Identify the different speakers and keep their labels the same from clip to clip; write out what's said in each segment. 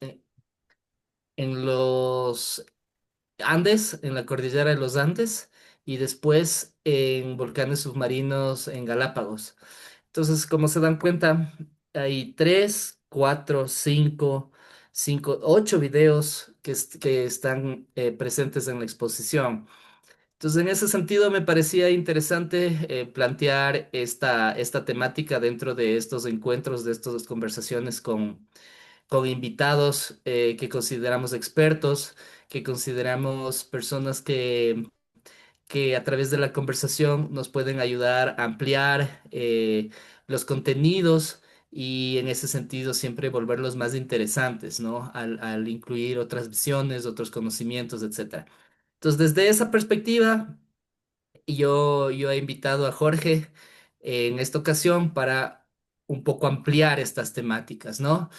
Speaker 1: eh, en los Andes, en la cordillera de los Andes, y después en volcanes submarinos en Galápagos. Entonces, como se dan cuenta, hay tres, cuatro, cinco, ocho videos que están presentes en la exposición. Entonces, en ese sentido, me parecía interesante plantear esta temática dentro de estos encuentros, de estas conversaciones con invitados que consideramos expertos, que consideramos personas que a través de la conversación nos pueden ayudar a ampliar los contenidos y en ese sentido siempre volverlos más interesantes, ¿no? Al incluir otras visiones, otros conocimientos, etcétera. Entonces, desde esa perspectiva, yo he invitado a Jorge en esta ocasión para un poco ampliar estas temáticas, ¿no?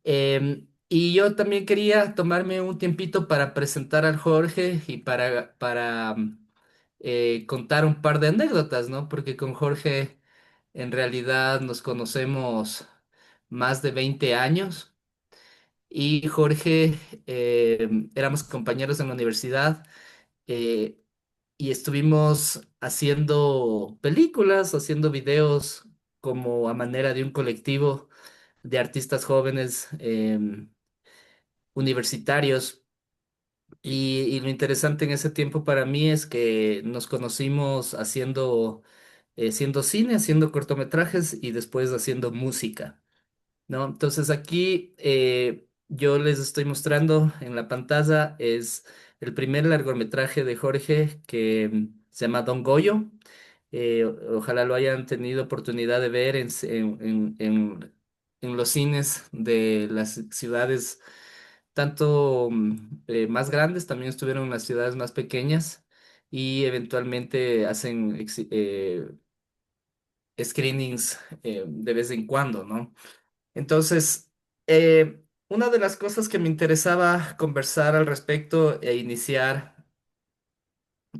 Speaker 1: Y yo también quería tomarme un tiempito para presentar al Jorge y para contar un par de anécdotas, ¿no? Porque con Jorge en realidad nos conocemos más de 20 años y Jorge éramos compañeros en la universidad eh, y estuvimos haciendo películas, haciendo videos como a manera de un colectivo de artistas jóvenes universitarios. Y lo interesante en ese tiempo para mí es que nos conocimos haciendo cine, haciendo cortometrajes y después haciendo música, ¿no? Entonces aquí yo les estoy mostrando en la pantalla es el primer largometraje de Jorge que se llama Don Goyo. Ojalá lo hayan tenido oportunidad de ver en los cines de las ciudades tanto más grandes, también estuvieron en las ciudades más pequeñas y eventualmente hacen screenings de vez en cuando, ¿no? Entonces, una de las cosas que me interesaba conversar al respecto e iniciar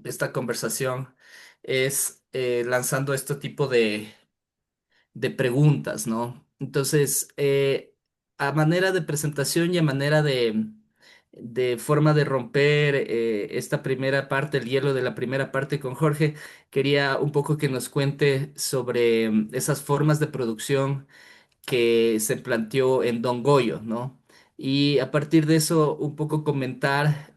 Speaker 1: esta conversación es lanzando este tipo de preguntas, ¿no? Entonces, a manera de presentación y a manera de forma de romper esta primera parte, el hielo de la primera parte con Jorge, quería un poco que nos cuente sobre esas formas de producción que se planteó en Don Goyo, ¿no? Y a partir de eso, un poco comentar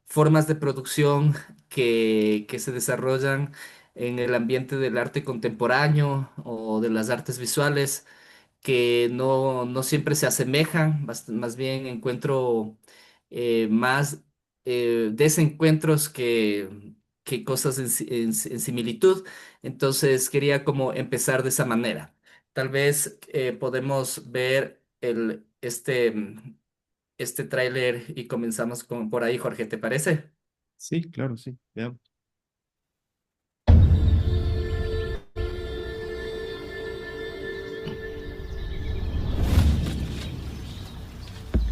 Speaker 1: formas de producción que se desarrollan en el ambiente del arte contemporáneo o de las artes visuales que no siempre se asemejan, más bien encuentro más desencuentros que cosas en similitud. Entonces quería como empezar de esa manera. Tal vez podemos ver este tráiler y comenzamos por ahí, Jorge, ¿te parece?
Speaker 2: Sí, claro, sí. Veamos.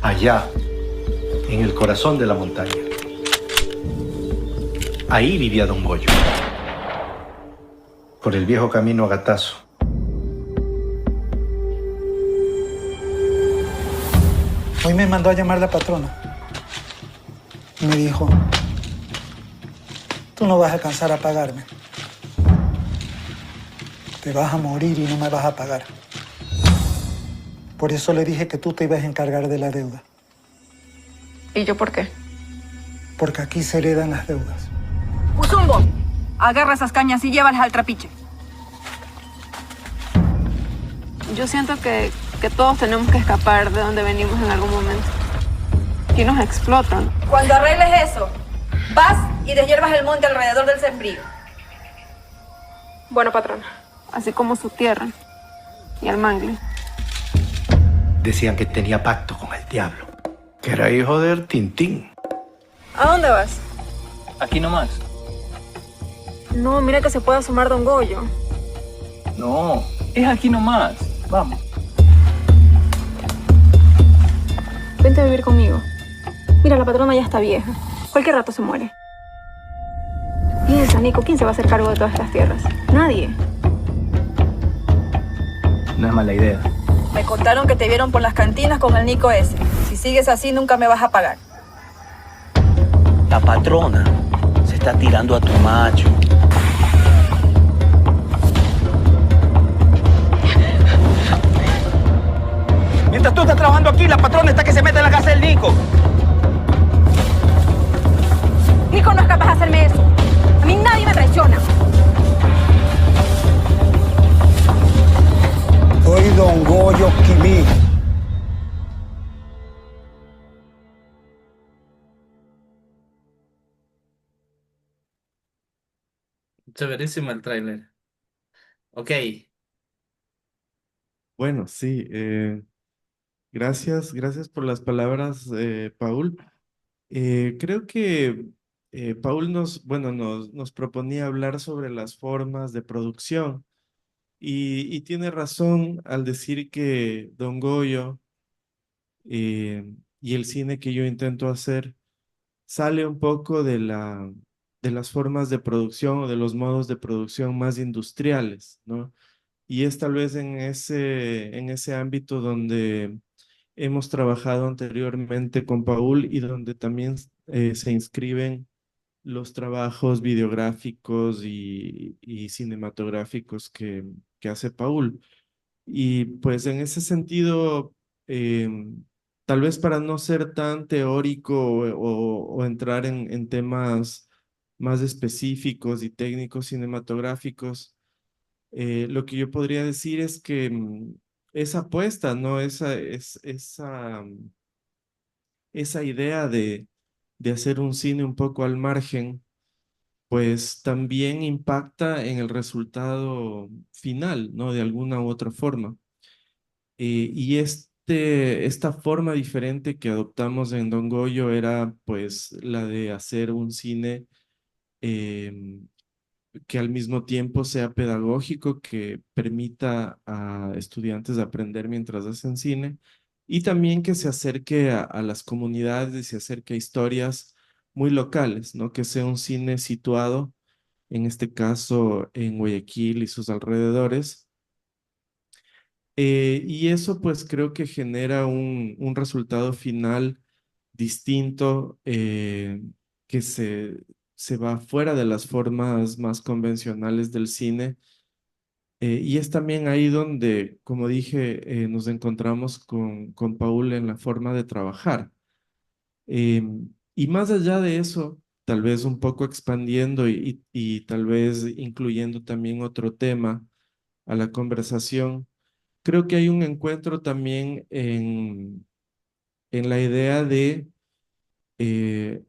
Speaker 3: Allá, en el corazón de la montaña. Ahí vivía Don Goyo, por el viejo camino a Gatazo.
Speaker 4: Hoy me mandó a llamar la patrona. Y me dijo, tú no vas a alcanzar a pagarme. Te vas a morir y no me vas a pagar. Por eso le dije que tú te ibas a encargar de la deuda.
Speaker 5: ¿Y yo por qué?
Speaker 4: Porque aquí se heredan las deudas.
Speaker 5: Uzumbo, agarra esas cañas y llévalas al trapiche. Yo siento que todos tenemos que escapar de donde venimos en algún momento. Aquí nos explotan.
Speaker 6: Cuando arregles eso, vas y deshierbas el monte alrededor del sembrío.
Speaker 5: Bueno, patrona. Así como su tierra y el mangle.
Speaker 3: Decían que tenía pacto con el diablo, que era hijo de Tintín.
Speaker 6: ¿A dónde vas?
Speaker 7: Aquí nomás.
Speaker 5: No, mira que se puede asomar Don Goyo.
Speaker 7: No, es aquí nomás. Vamos.
Speaker 5: Vente a vivir conmigo. Mira, la patrona ya está vieja. Cualquier rato se muere. Piensa, Nico, ¿quién se va a hacer cargo de todas estas tierras? Nadie.
Speaker 7: No es mala idea.
Speaker 6: Me contaron que te vieron por las cantinas con el Nico ese. Si sigues así, nunca me vas a pagar.
Speaker 8: La patrona se está tirando a tu macho. Mientras tú estás trabajando aquí, la patrona está que se mete en la casa del Nico.
Speaker 6: Nico no es capaz de hacerme eso. A mí nadie me traiciona.
Speaker 4: Soy Don Goyo Quimí.
Speaker 1: Chéverísimo el tráiler. Ok.
Speaker 2: Bueno, sí, gracias por las palabras, Paul. Creo que Paul nos proponía hablar sobre las formas de producción y tiene razón al decir que Don Goyo y el cine que yo intento hacer sale un poco de las formas de producción o de los modos de producción más industriales, ¿no? Y es tal vez en ese ámbito donde hemos trabajado anteriormente con Paul y donde también se inscriben los trabajos videográficos y cinematográficos que hace Paul. Y pues en ese sentido, tal vez para no ser tan teórico o entrar en temas más específicos y técnicos cinematográficos, lo que yo podría decir es que esa apuesta, ¿no? Esa idea de hacer un cine un poco al margen, pues también impacta en el resultado final, ¿no? De alguna u otra forma. Esta forma diferente que adoptamos en Don Goyo era pues la de hacer un cine em, que al mismo tiempo sea pedagógico, que permita a estudiantes aprender mientras hacen cine y también que se acerque a las comunidades y se acerque a historias muy locales, ¿no? Que sea un cine situado, en este caso, en Guayaquil y sus alrededores. Y eso pues creo que genera un resultado final distinto que se va fuera de las formas más convencionales del cine. Y es también ahí donde, como dije, nos encontramos con Paul en la forma de trabajar. Y más allá de eso, tal vez un poco expandiendo y tal vez incluyendo también otro tema a la conversación, creo que hay un encuentro también en la idea de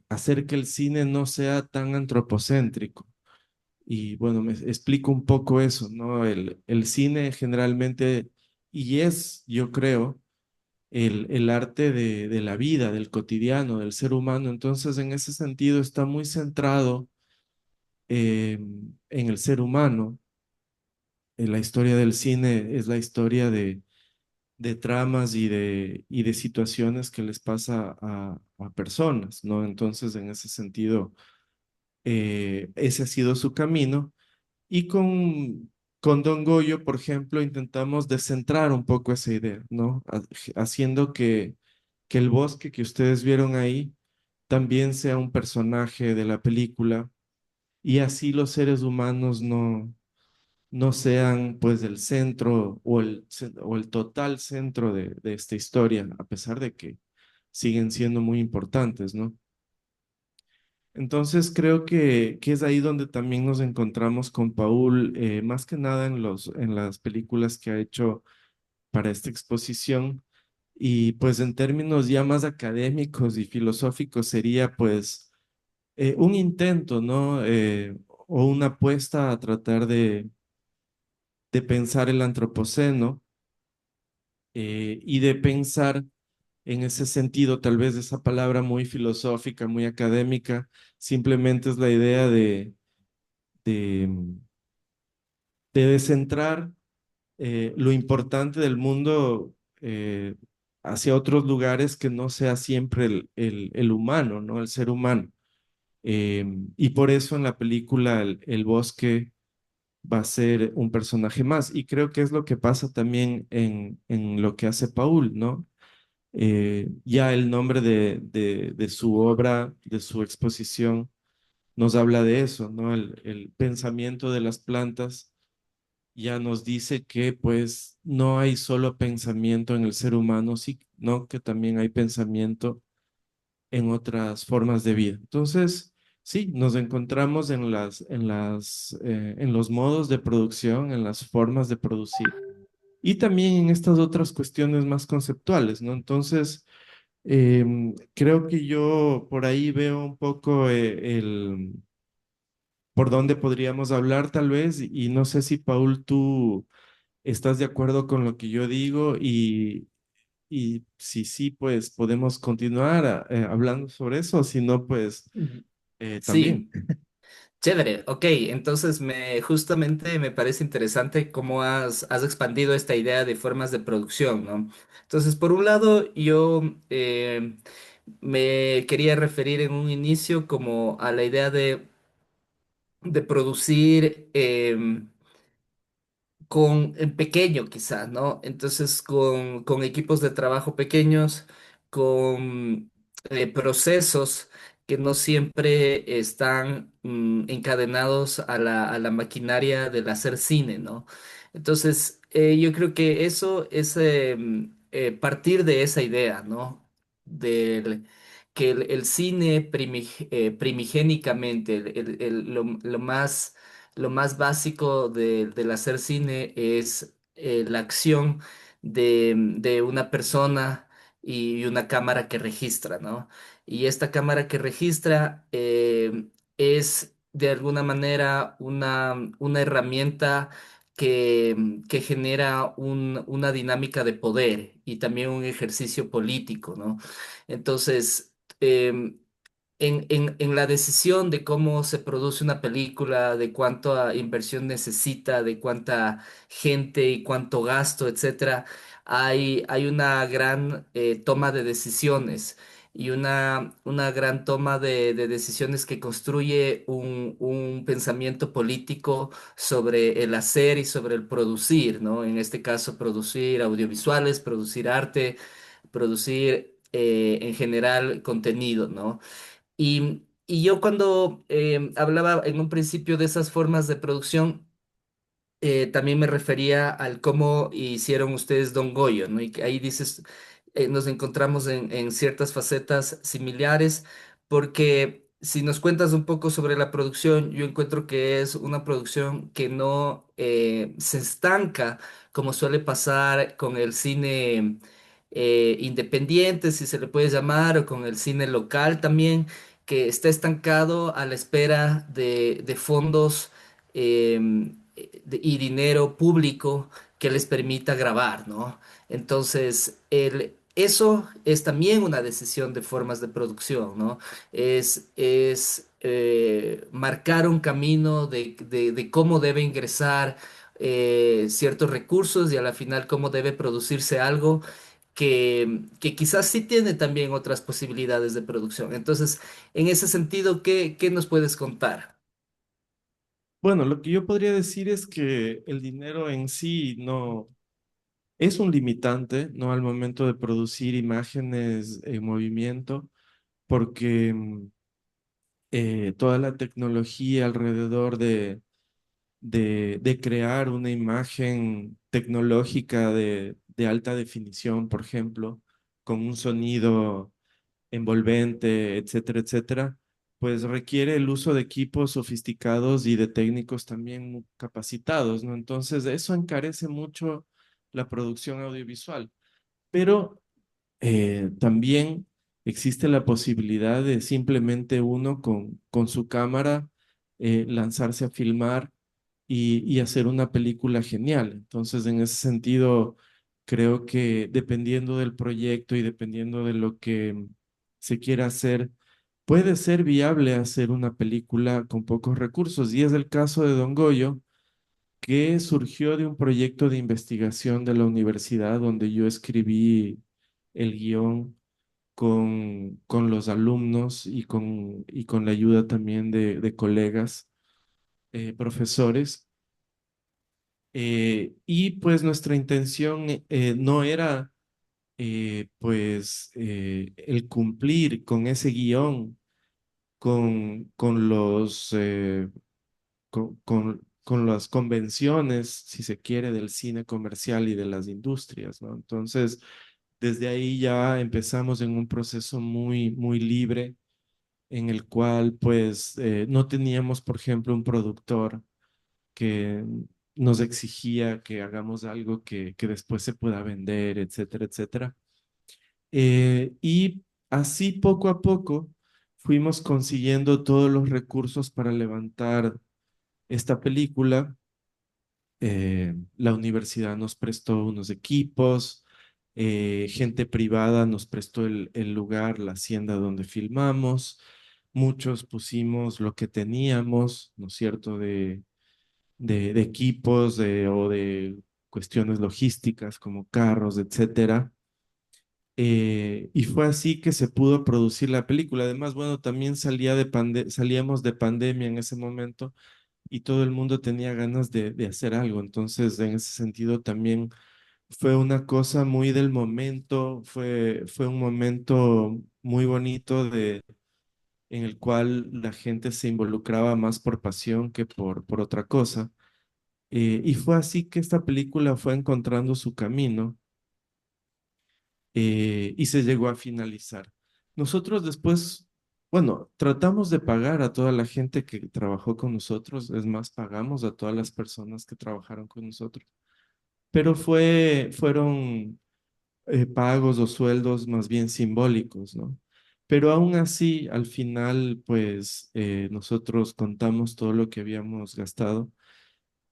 Speaker 2: hacer que el cine no sea tan antropocéntrico. Y bueno, me explico un poco eso, ¿no? El cine generalmente, y es, yo creo, el arte de la vida, del cotidiano, del ser humano. Entonces, en ese sentido, está muy centrado en el ser humano. La historia del cine es la historia de tramas y de situaciones que les pasa a personas, ¿no? Entonces, en ese sentido, ese ha sido su camino. Y con Don Goyo, por ejemplo, intentamos descentrar un poco esa idea, ¿no? Haciendo que el bosque que ustedes vieron ahí también sea un personaje de la película y así los seres humanos no sean pues el centro o el total centro de esta historia, a pesar de que siguen siendo muy importantes, ¿no? Entonces creo que es ahí donde también nos encontramos con Paul, más que nada en las películas que ha hecho para esta exposición. Y pues en términos ya más académicos y filosóficos sería pues un intento, ¿no? O una apuesta a tratar de pensar el antropoceno y de pensar en ese sentido, tal vez esa palabra muy filosófica, muy académica, simplemente es la idea de, de descentrar lo importante del mundo hacia otros lugares que no sea siempre el humano, ¿no? El ser humano. Y por eso en la película El Bosque va a ser un personaje más. Y creo que es lo que pasa también en lo que hace Paul, ¿no? Ya el nombre de su obra, de su exposición, nos habla de eso, ¿no? El pensamiento de las plantas ya nos dice que pues no hay solo pensamiento en el ser humano, sino que también hay pensamiento en otras formas de vida. Entonces, sí, nos encontramos en los modos de producción, en las formas de producir y también en estas otras cuestiones más conceptuales, ¿no? Entonces, creo que yo por ahí veo un poco por dónde podríamos hablar tal vez y no sé si Paul, tú estás de acuerdo con lo que yo digo y si sí, pues podemos continuar hablando sobre eso, si no, pues
Speaker 1: Ujú.
Speaker 2: también.
Speaker 1: Sí, chévere. Ok, entonces justamente me parece interesante cómo has expandido esta idea de formas de producción, ¿no? Entonces, por un lado, yo me quería referir en un inicio como a la idea de producir. En pequeño quizás, ¿no? Entonces con equipos de trabajo pequeños, con procesos que no siempre están encadenados a la maquinaria del hacer cine, ¿no? Entonces yo creo que eso es partir de esa idea, ¿no? Del, que el cine primigénicamente, lo más básico del hacer cine es la acción de una persona y una cámara que registra, ¿no? Y esta cámara que registra es de alguna manera una herramienta que genera una dinámica de poder y también un ejercicio político, ¿no? Entonces, en la decisión de cómo se produce una película, de cuánta inversión necesita, de cuánta gente y cuánto gasto, etcétera, hay una gran toma de decisiones y una gran toma de decisiones que construye un pensamiento político sobre el hacer y sobre el producir, ¿no? En este caso, producir audiovisuales, producir arte, producir en general contenido, ¿no? Y yo cuando hablaba en un principio de esas formas de producción, también me refería al cómo hicieron ustedes Don Goyo, ¿no? Y que ahí dices, nos encontramos en ciertas facetas similares, porque si nos cuentas un poco sobre la producción, yo encuentro que es una producción que no se estanca, como suele pasar con el cine independiente, si se le puede llamar, o con el cine local también, que está estancado a la espera de fondos y dinero público que les permita grabar, ¿no? Entonces, eso es también una decisión de formas de producción, ¿no? Es marcar un camino de cómo debe ingresar ciertos recursos y a la final cómo debe producirse algo que quizás sí tiene también otras posibilidades de producción. Entonces, en ese sentido, ¿qué nos puedes contar?
Speaker 2: Bueno, lo que yo podría decir es que el dinero en sí no es un limitante, ¿no? Al momento de producir imágenes en movimiento, porque toda la tecnología alrededor de crear una imagen tecnológica de alta definición, por ejemplo, con un sonido envolvente, etcétera, etcétera, pues requiere el uso de equipos sofisticados y de técnicos también muy capacitados, ¿no? Entonces, eso encarece mucho la producción audiovisual, pero también existe la posibilidad de simplemente uno con su cámara lanzarse a filmar y hacer una película genial. Entonces, en ese sentido, creo que dependiendo del proyecto y dependiendo de lo que se quiera hacer, puede ser viable hacer una película con pocos recursos. Y es el caso de Don Goyo, que surgió de un proyecto de investigación de la universidad donde yo escribí el guión con los alumnos y con la ayuda también de colegas, profesores. Y pues nuestra intención no era el cumplir con ese guión, con con las convenciones, si se quiere, del cine comercial y de las industrias, ¿no? Entonces, desde ahí ya empezamos en un proceso muy libre en el cual pues no teníamos, por ejemplo, un productor que nos exigía que hagamos algo que después se pueda vender, etcétera, etcétera. Y así poco a poco fuimos consiguiendo todos los recursos para levantar esta película. La universidad nos prestó unos equipos, gente privada nos prestó el lugar, la hacienda donde filmamos. Muchos pusimos lo que teníamos, ¿no es cierto?, de equipos o de cuestiones logísticas como carros, etcétera. Y fue así que se pudo producir la película. Además, bueno, también salíamos de pandemia en ese momento y todo el mundo tenía ganas de hacer algo. Entonces, en ese sentido, también fue una cosa muy del momento, fue un momento muy bonito en el cual la gente se involucraba más por pasión que por otra cosa. Y fue así que esta película fue encontrando su camino y se llegó a finalizar. Nosotros después, bueno, tratamos de pagar a toda la gente que trabajó con nosotros, es más, pagamos a todas las personas que trabajaron con nosotros, pero fueron pagos o sueldos más bien simbólicos, ¿no? Pero aún así, al final, pues nosotros contamos todo lo que habíamos gastado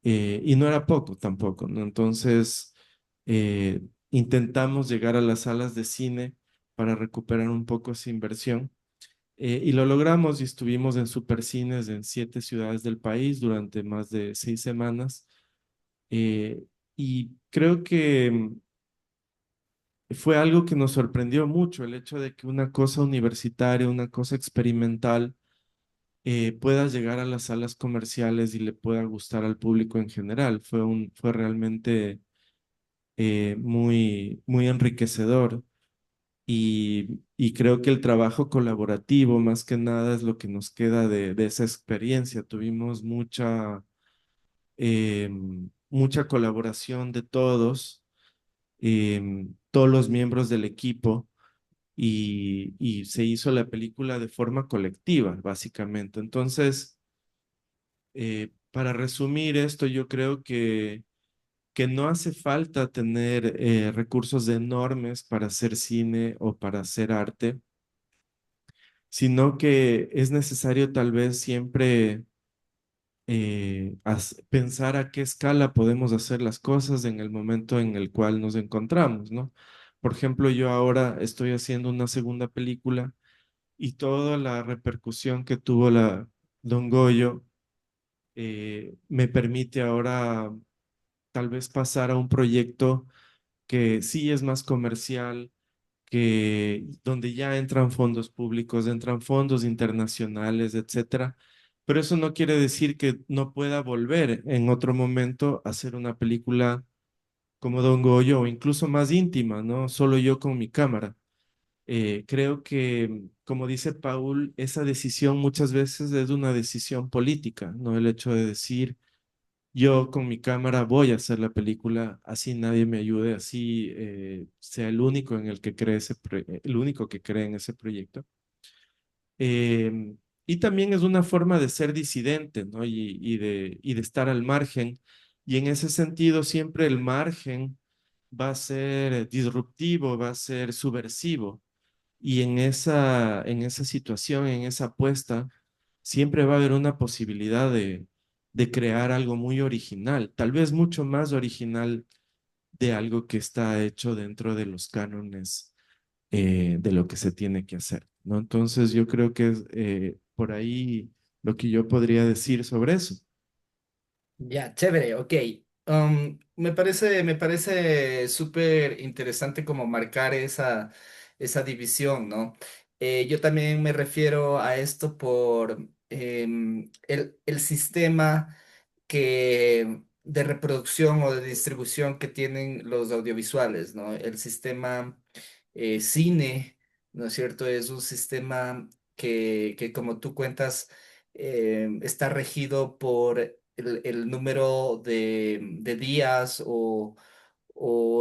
Speaker 2: y no era poco tampoco, ¿no? Entonces, eh, intentamos llegar a las salas de cine para recuperar un poco esa inversión y lo logramos y estuvimos en supercines en 7 ciudades del país durante más de 6 semanas eh, y creo que fue algo que nos sorprendió mucho, el hecho de que una cosa universitaria, una cosa experimental, pueda llegar a las salas comerciales y le pueda gustar al público en general. Fue realmente muy enriquecedor y creo que el trabajo colaborativo, más que nada, es lo que nos queda de esa experiencia. Tuvimos mucha colaboración de todos los miembros del equipo y se hizo la película de forma colectiva, básicamente. Entonces, para resumir esto, yo creo que no hace falta tener recursos enormes para hacer cine o para hacer arte, sino que es necesario tal vez siempre pensar a qué escala podemos hacer las cosas en el momento en el cual nos encontramos, ¿no? Por ejemplo, yo ahora estoy haciendo una segunda película y toda la repercusión que tuvo la Don Goyo me permite ahora tal vez pasar a un proyecto que sí es más comercial, que donde ya entran fondos públicos, entran fondos internacionales, etcétera. Pero eso no quiere decir que no pueda volver en otro momento a hacer una película como Don Goyo o incluso más íntima, ¿no? Solo yo con mi cámara. Creo que, como dice Paul, esa decisión muchas veces es una decisión política, ¿no? El hecho de decir, yo con mi cámara voy a hacer la película, así nadie me ayude, así sea el único en el que cree el único que cree en ese proyecto. Y también es una forma de ser disidente, ¿no? Y de estar al margen. Y en ese sentido, siempre el margen va a ser disruptivo, va a ser subversivo. Y en esa situación, en esa apuesta, siempre va a haber una posibilidad de crear algo muy original, tal vez mucho más original de algo que está hecho dentro de los cánones de lo que se tiene que hacer, ¿no? Entonces yo creo que es por ahí lo que yo podría decir sobre eso.
Speaker 1: Ya, chévere, ok. Me parece súper interesante como marcar esa división, ¿no? Yo también me refiero a esto por el sistema que de reproducción o de distribución que tienen los audiovisuales, ¿no? El sistema cine, ¿no es cierto? Es un sistema que como tú cuentas, está regido por el número de días o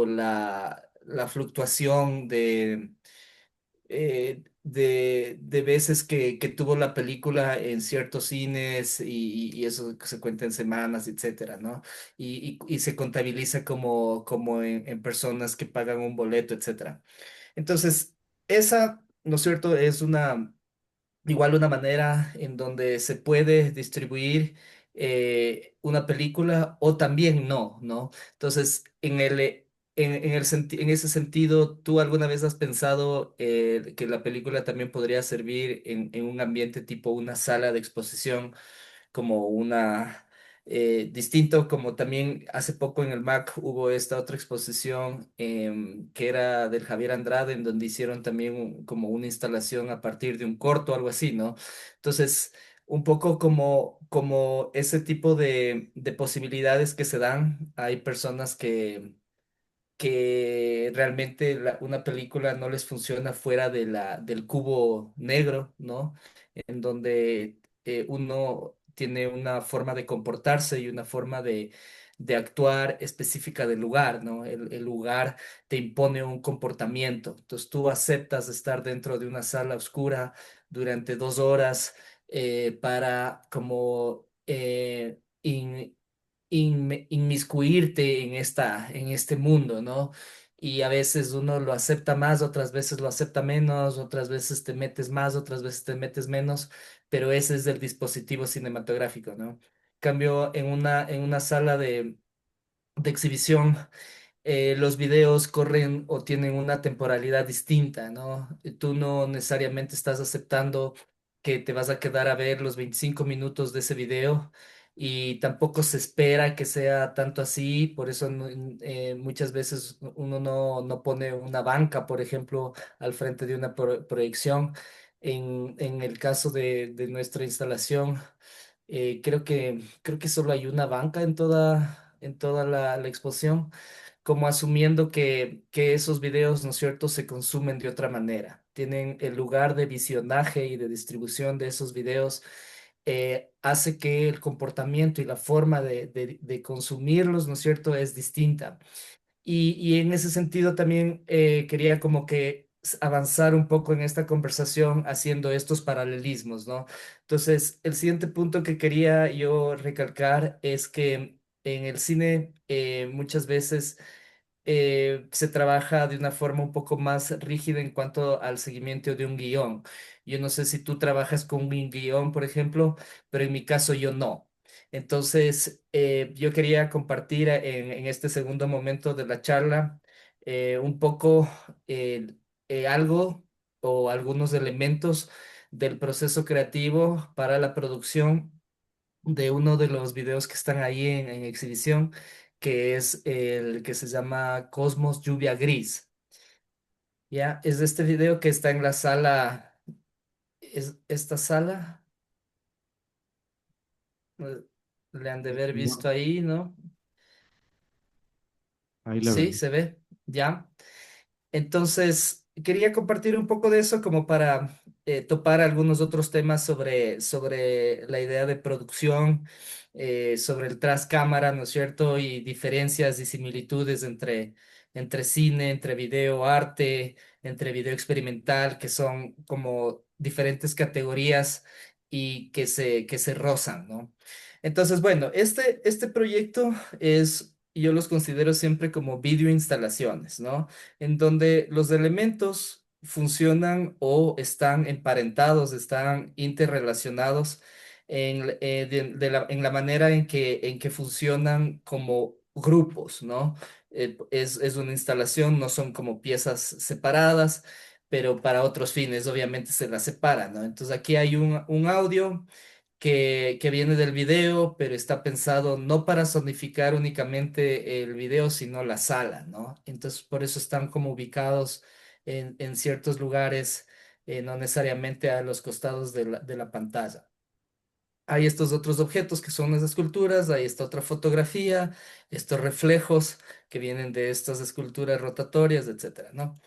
Speaker 1: la fluctuación de veces que tuvo la película en ciertos cines y eso se cuenta en semanas, etcétera, ¿no? Y se contabiliza como en personas que pagan un boleto, etcétera. Entonces, esa, ¿no es cierto?, es igual una manera en donde se puede distribuir una película o también no, ¿no? Entonces, en ese sentido, ¿tú alguna vez has pensado que la película también podría servir en un ambiente tipo una sala de exposición? Como distinto, como también hace poco en el MAC hubo esta otra exposición que era del Javier Andrade, en donde hicieron también como una instalación a partir de un corto, algo así, ¿no? Entonces, un poco como ese tipo de posibilidades que se dan, hay personas que realmente una película no les funciona fuera del cubo negro, ¿no? En donde uno tiene una forma de comportarse y una forma de actuar específica del lugar, ¿no? El lugar te impone un comportamiento. Entonces tú aceptas estar dentro de una sala oscura durante 2 horas para como inmiscuirte en este mundo, ¿no? Y a veces uno lo acepta más, otras veces lo acepta menos, otras veces te metes más, otras veces te metes menos, pero ese es el dispositivo cinematográfico, ¿no? En cambio, en una sala de exhibición los videos corren o tienen una temporalidad distinta, ¿no? Tú no necesariamente estás aceptando que te vas a quedar a ver los 25 minutos de ese video y tampoco se espera que sea tanto así, por eso muchas veces uno no pone una banca, por ejemplo, al frente de una proyección. En el caso de nuestra instalación, creo que solo hay una banca en toda la exposición, como asumiendo que esos videos, ¿no es cierto?, se consumen de otra manera. Tienen el lugar de visionaje y de distribución de esos videos, hace que el comportamiento y la forma de consumirlos, ¿no es cierto?, es distinta. Y en ese sentido también quería como que avanzar un poco en esta conversación haciendo estos paralelismos, ¿no? Entonces, el siguiente punto que quería yo recalcar es que en el cine muchas veces se trabaja de una forma un poco más rígida en cuanto al seguimiento de un guión. Yo no sé si tú trabajas con un guión, por ejemplo, pero en mi caso yo no. Entonces, yo quería compartir en este segundo momento de la charla un poco eh, algo o algunos elementos del proceso creativo para la producción de uno de los videos que están ahí en exhibición, que es el que se llama Cosmos Lluvia Gris. Ya, es de este video que está en la sala, es esta sala, eh, le han de haber visto
Speaker 2: No,
Speaker 1: ahí, ¿no?
Speaker 2: ahí la
Speaker 1: Sí,
Speaker 2: vemos.
Speaker 1: se ve, ya. Entonces, quería compartir un poco de eso como para topar algunos otros temas sobre la idea de producción, sobre el tras cámara, ¿no es cierto? Y diferencias y similitudes entre cine, entre video arte, entre video experimental, que son como diferentes categorías y que se rozan, ¿no? Entonces, bueno, este proyecto yo los considero siempre como video instalaciones, ¿no? En donde los elementos funcionan o están emparentados, están interrelacionados en la manera en que funcionan como grupos, ¿no? Es una instalación, no son como piezas separadas, pero para otros fines obviamente se las separan, ¿no? Entonces aquí hay un audio que viene del video, pero está pensado no para sonificar únicamente el video, sino la sala, ¿no? Entonces, por eso están como ubicados en ciertos lugares, no necesariamente a los costados de la pantalla. hay estos otros objetos que son las esculturas, hay esta otra fotografía, estos reflejos que vienen de estas esculturas rotatorias, etcétera, ¿no?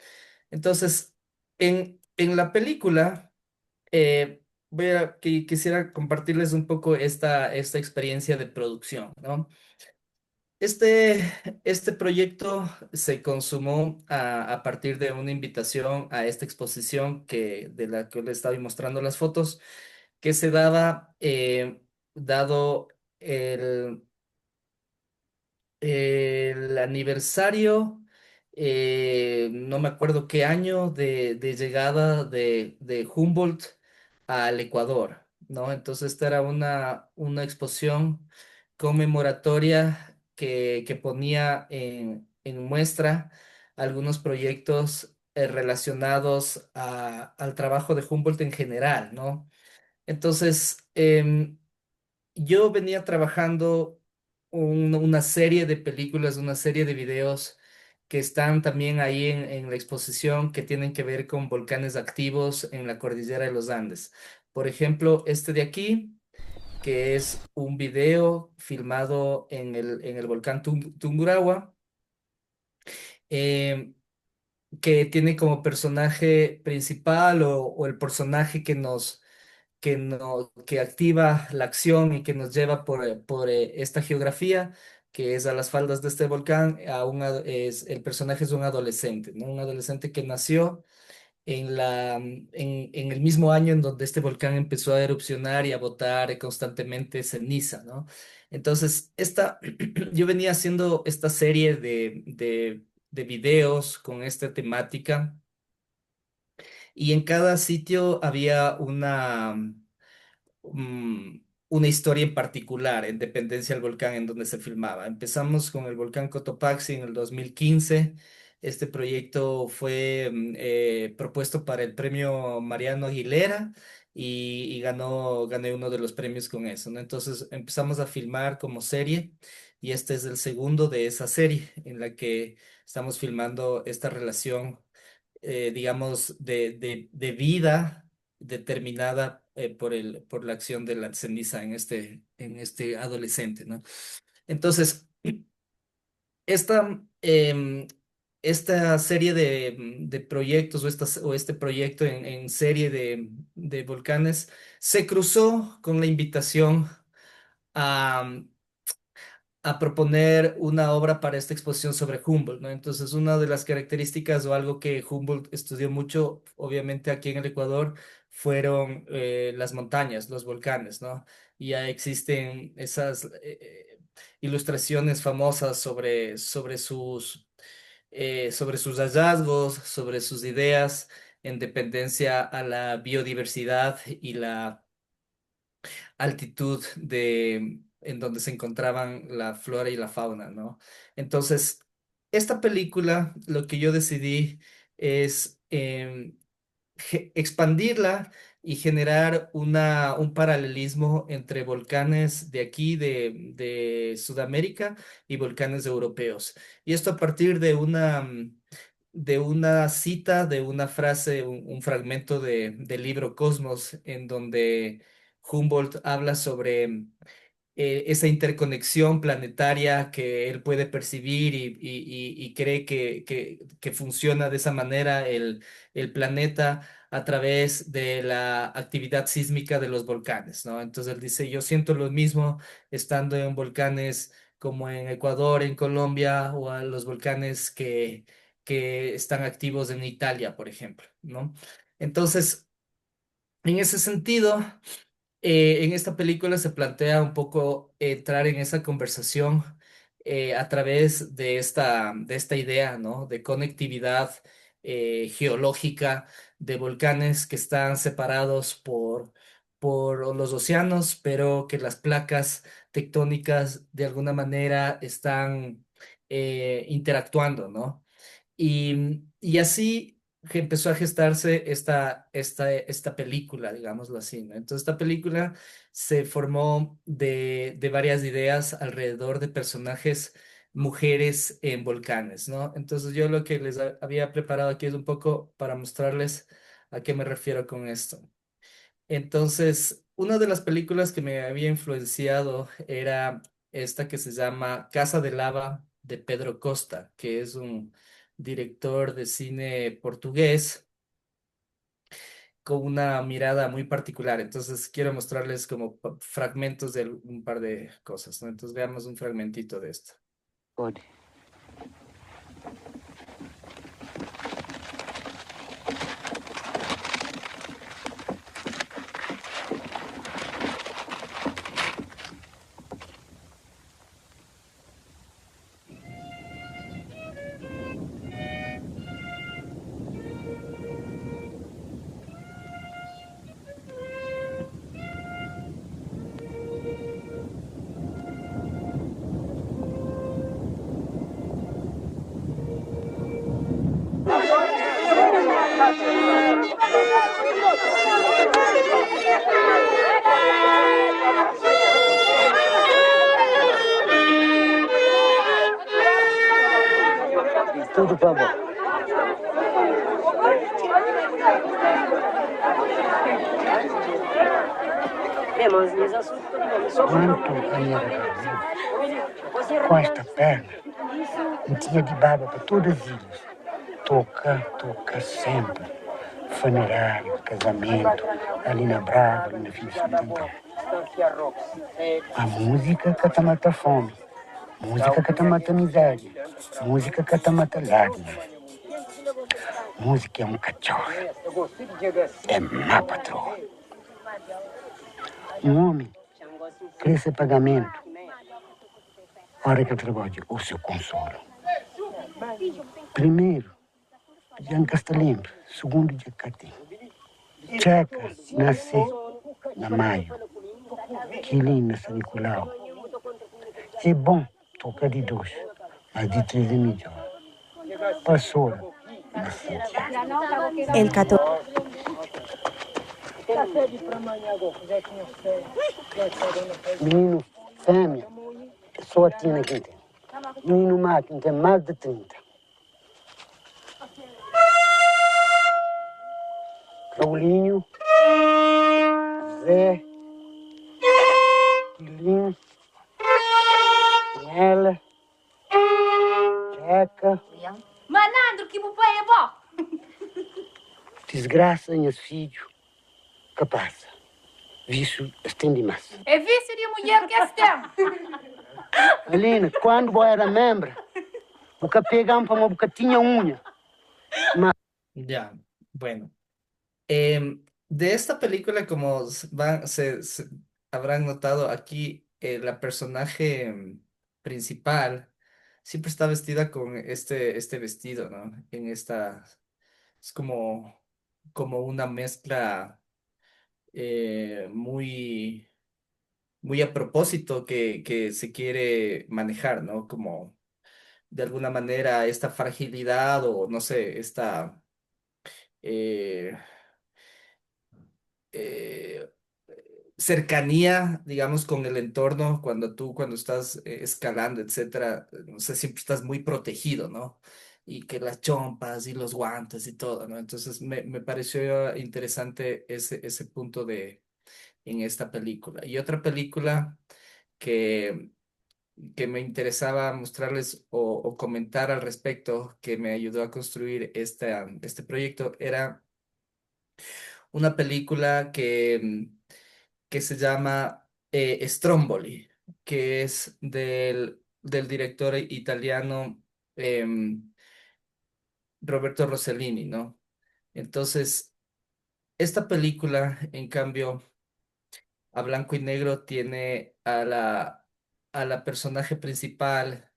Speaker 1: Entonces, en la película, quisiera compartirles un poco esta experiencia de producción, ¿no? Este, este proyecto se consumó a partir de una invitación a esta exposición de la que les estaba mostrando las fotos, que se daba dado el, el aniversario, no me acuerdo qué año de llegada de Humboldt al Ecuador, ¿no? Entonces esta era una exposición conmemoratoria que ponía en muestra algunos proyectos relacionados al trabajo de Humboldt en general, ¿no? Entonces, yo venía trabajando una serie de películas, una serie de videos que están también ahí en la exposición que tienen que ver con volcanes activos en la cordillera de los Andes. Por ejemplo, este de aquí, que es un video filmado en el volcán Tungurahua, eh, que tiene como personaje principal o el personaje que activa la acción y que nos lleva por esta geografía, que es a las faldas de este volcán. El personaje es un adolescente, ¿no? Un adolescente que nació en el mismo año en donde este volcán empezó a erupcionar y a botar constantemente ceniza, ¿no? Entonces, yo venía haciendo esta serie de videos con esta temática y en cada sitio había una historia en particular en dependencia del volcán en donde se filmaba. Empezamos con el volcán Cotopaxi en el 2015. Este proyecto fue propuesto para el premio Mariano Aguilera y gané uno de los premios con eso, ¿no? Entonces empezamos a filmar como serie y este es el segundo de esa serie en la que estamos filmando esta relación digamos, de vida determinada por la acción de la ceniza en este adolescente, ¿no? Entonces, esta, esta serie de proyectos o este proyecto en serie de volcanes se cruzó con la invitación a proponer una obra para esta exposición sobre Humboldt, ¿no? Entonces, una de las características o algo que Humboldt estudió mucho, obviamente aquí en el Ecuador, fueron las montañas, los volcanes, ¿no? Y ya existen esas ilustraciones famosas sobre sus hallazgos, sobre sus ideas en dependencia a la biodiversidad y la altitud en donde se encontraban la flora y la fauna, ¿no? Entonces, esta película, lo que yo decidí es expandirla y generar un paralelismo entre volcanes de aquí, de Sudamérica, y volcanes europeos. Y esto a partir de una cita, de una frase, un fragmento del libro Cosmos, en donde Humboldt habla sobre esa interconexión planetaria que él puede percibir y cree que funciona de esa manera el planeta a través de la actividad sísmica de los volcanes, ¿no? Entonces él dice, yo siento lo mismo estando en volcanes como en Ecuador, en Colombia, o a los volcanes que están activos en Italia, por ejemplo, ¿no? Entonces, en ese sentido en esta película se plantea un poco entrar en esa conversación a través de esta idea, ¿no? De conectividad geológica de volcanes que están separados por los océanos, pero que las placas tectónicas de alguna manera están interactuando, ¿no? Y así que empezó a gestarse esta película, digámoslo así, ¿no? Entonces, esta película se formó de varias ideas alrededor de personajes mujeres en volcanes, ¿no? Entonces, yo lo que les había preparado aquí es un poco para mostrarles a qué me refiero con esto. Entonces, una de las películas que me había influenciado era esta que se llama Casa de Lava de Pedro Costa, que es un director de cine portugués con una mirada muy particular. Entonces, quiero mostrarles como fragmentos de un par de cosas, ¿no? Entonces, veamos un fragmentito de esto.
Speaker 8: Pode. Tudo para bom.
Speaker 9: Quanto ele era com esta perna, e tinha de baba para todas as ilhas. Toca, toca sempre. Funerário, casamento, ali na Brava, ali na Filha Santo. A música que te mata fome, música que te mata miséria, música que te mata lágrimas. Música é cachorro, é má patroa. Homem cresce pagamento, hora que trabalha o seu consolo. Primeiro, Jean Castelimbre, segundo dia Catim. Checa nasce na maio, Quilin nasce Nicolau. É bom tocar de dois, mas de três é melhor. Passou na Cíntia.
Speaker 10: El 14.
Speaker 9: Menino fêmea, só a Tina que tem. Menino macho tem mais de 30. Raulinho, Zé, Quilinho, Nela, Checa.
Speaker 6: Manandro, que papai é bom.
Speaker 9: Desgraça em filho, que passa. Vício estende mais.
Speaker 6: É vício de mulher que tem.
Speaker 9: Alina, quando eu era membro, nunca pegamos para uma bocatinha unha.
Speaker 1: Ya, bueno. De esta película, como se habrán notado aquí, la personaje principal siempre está vestida con este vestido, ¿no? Es como una mezcla muy, muy a propósito que se quiere manejar, ¿no? Como de alguna manera esta fragilidad o no sé, esta... eh, eh, cercanía, digamos, con el entorno, cuando estás escalando, etcétera, no sé, siempre estás muy protegido, ¿no? Y que las chompas y los guantes y todo, ¿no? Entonces me pareció interesante ese punto en esta película. Y otra película que, que me interesaba mostrarles o comentar al respecto, que me ayudó a construir este proyecto, era una película que se llama Stromboli, que es del director italiano Roberto Rossellini, ¿no? Entonces, esta película, en cambio, a blanco y negro, tiene a la personaje principal.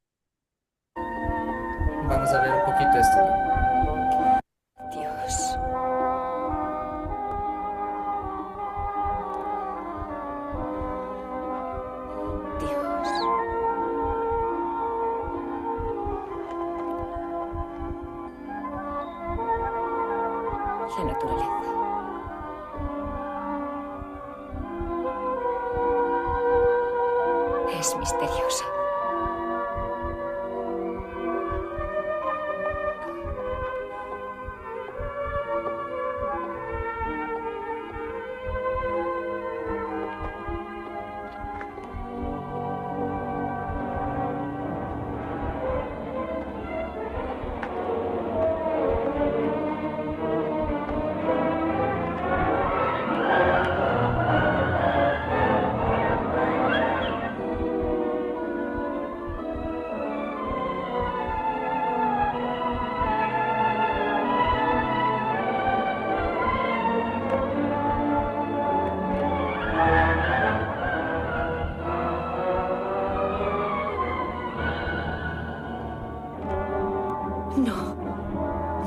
Speaker 1: Vamos a ver un poquito esto, ¿no?
Speaker 10: Dios. Dios. La naturaleza. Es misteriosa.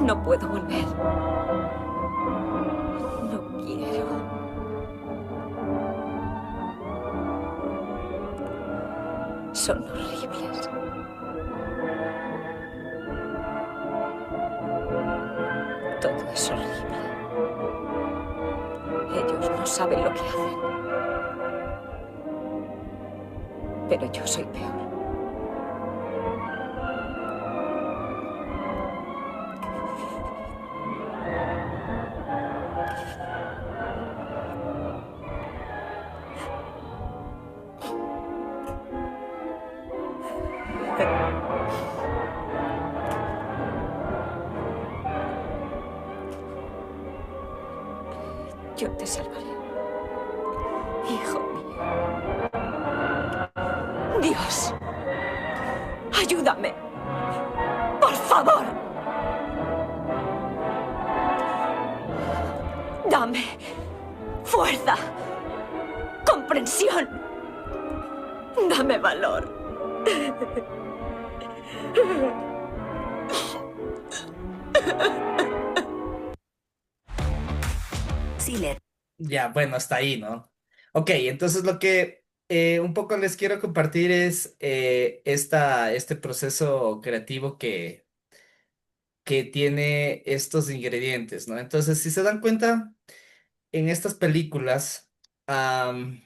Speaker 10: No puedo volver. No quiero. Son horribles. Todo es horrible. Ellos no saben lo que hacen. Pero yo soy peor. Yo te salvaré. Hijo mío. Dios. Ayúdame. Por favor. Dame fuerza. Comprensión. Dame valor.
Speaker 1: Ya, bueno, hasta ahí, ¿no? Ok, entonces lo que un poco les quiero compartir es este proceso creativo que tiene estos ingredientes, ¿no? Entonces, si se dan cuenta, en estas películas hay